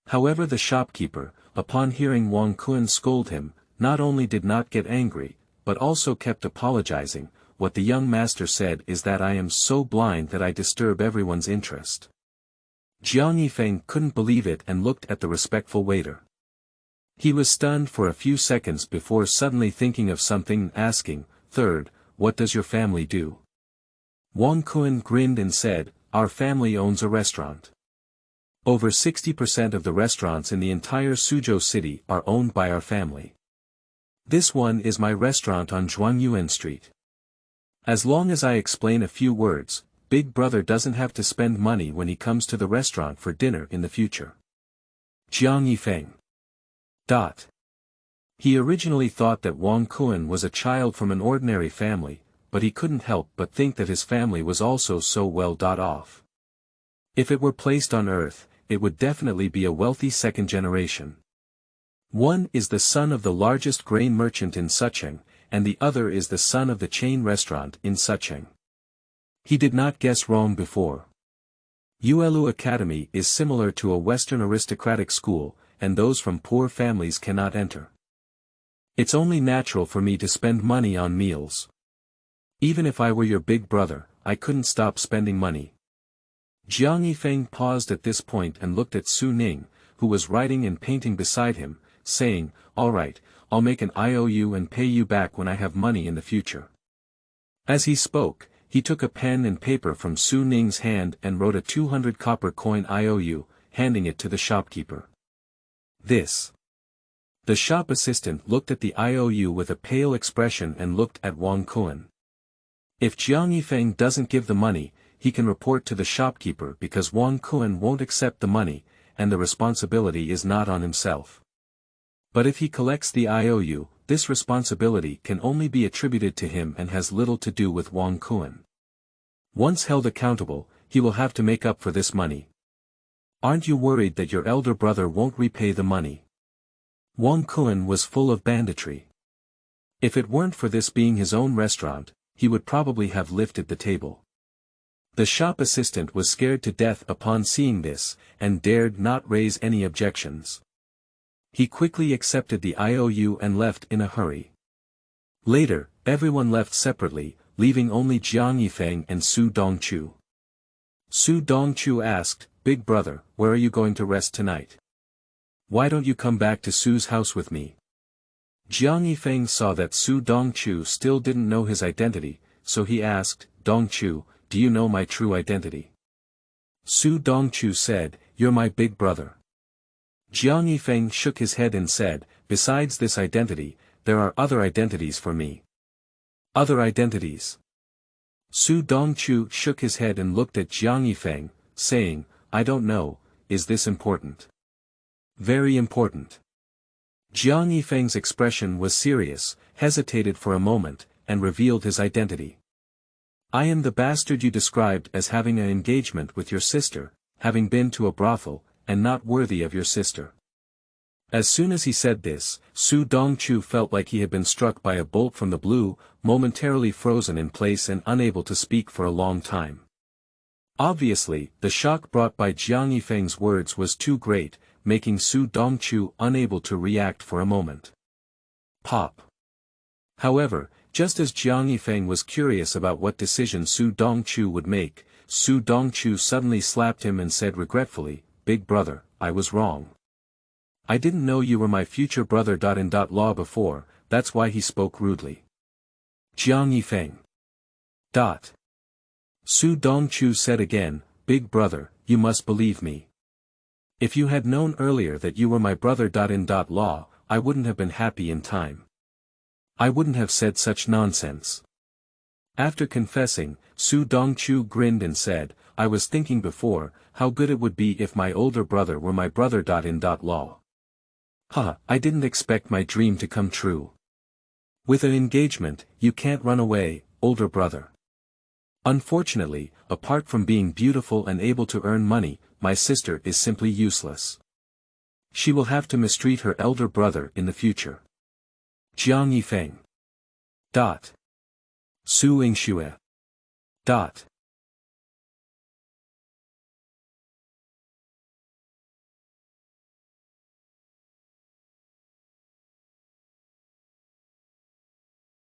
However, the shopkeeper, upon hearing Wang Kun scold him, not only did not get angry, but also kept apologizing. "What the young master said is that I am so blind that I disturb everyone's interest." Jiang Yifeng couldn't believe it and looked at the respectful waiter. He was stunned for a few seconds before suddenly thinking of something and asking, "Third, what does your family do?" Wang Kun grinned and said, "Our family owns a restaurant. Over 60% of the restaurants in the entire Suzhou city are owned by our family. This one is my restaurant on Zhuangyuan Street. As long as I explain a few words, Big Brother doesn't have to spend money when he comes to the restaurant for dinner in the future." Jiang Yifeng. He originally thought that Wang Kun was a child from an ordinary family, but he couldn't help but think that his family was also so well off. If it were placed on Earth, it would definitely be a wealthy second generation. One is the son of the largest grain merchant in Sucheng, and the other is the son of the chain restaurant in Sucheng. He did not guess wrong before. Yuelu Academy is similar to a Western aristocratic school, and those from poor families cannot enter. It's only natural for me to spend money on meals. Even if I were your big brother, I couldn't stop spending money." Jiang Yifeng paused at this point and looked at Su Ning, who was writing and painting beside him, saying, "All right, I'll make an IOU and pay you back when I have money in the future." As he spoke, he took a pen and paper from Su Ning's hand and wrote a 200 copper coin IOU, handing it to the shopkeeper. "This." The shop assistant looked at the IOU with a pale expression and looked at Wang Kun. If Jiang Yifeng doesn't give the money, he can report to the shopkeeper because Wang Kun won't accept the money, and the responsibility is not on himself. But if he collects the IOU, this responsibility can only be attributed to him and has little to do with Wang Kun. Once held accountable, he will have to make up for this money. "Aren't you worried that your elder brother won't repay the money?" Wang Kun was full of banditry. If it weren't for this being his own restaurant, he would probably have lifted the table. The shop assistant was scared to death upon seeing this, and dared not raise any objections. He quickly accepted the IOU and left in a hurry. Later, everyone left separately, leaving only Jiang Yifeng and Su Dongchu. Su Dongchu asked, Big brother, where are you going to rest tonight? Why don't you come back to Su's house with me? Jiang Yifeng saw that Su Dongchu still didn't know his identity, so he asked, Dongchu, do you know my true identity? Su Dongchu said, you're my big brother. Jiang Yifeng shook his head and said, besides this identity, there are other identities for me. Other identities? Su Dongchu shook his head and looked at Jiang Yifeng, saying, I don't know, is this important? Very important. Jiang Yifeng's expression was serious, hesitated for a moment, and revealed his identity. I am the bastard you described as having an engagement with your sister, having been to a brothel, and not worthy of your sister. As soon as he said this, Su Dongchu felt like he had been struck by a bolt from the blue, momentarily frozen in place and unable to speak for a long time. Obviously, the shock brought by Jiang Yifeng's words was too great, making Su Dongchu unable to react for a moment. Pop. However, just as Jiang Yifeng was curious about what decision Su Dongchu would make, Su Dongchu suddenly slapped him and said regretfully, Big brother, I was wrong. I didn't know you were my future brother.in-law before, that's why he spoke rudely. Jiang Yifeng. Su Dongchu said again, Big brother, you must believe me. If you had known earlier that you were my brother.in-law, I wouldn't have been happy in time. I wouldn't have said such nonsense. After confessing, Su Dongchu grinned and said, I was thinking before, how good it would be if my older brother were my brother.in-law. I didn't expect my dream to come true. With an engagement, you can't run away, older brother. Unfortunately, apart from being beautiful and able to earn money, my sister is simply useless. She will have to mistreat her elder brother in the future. Jiang Yifeng. Su Yingxue.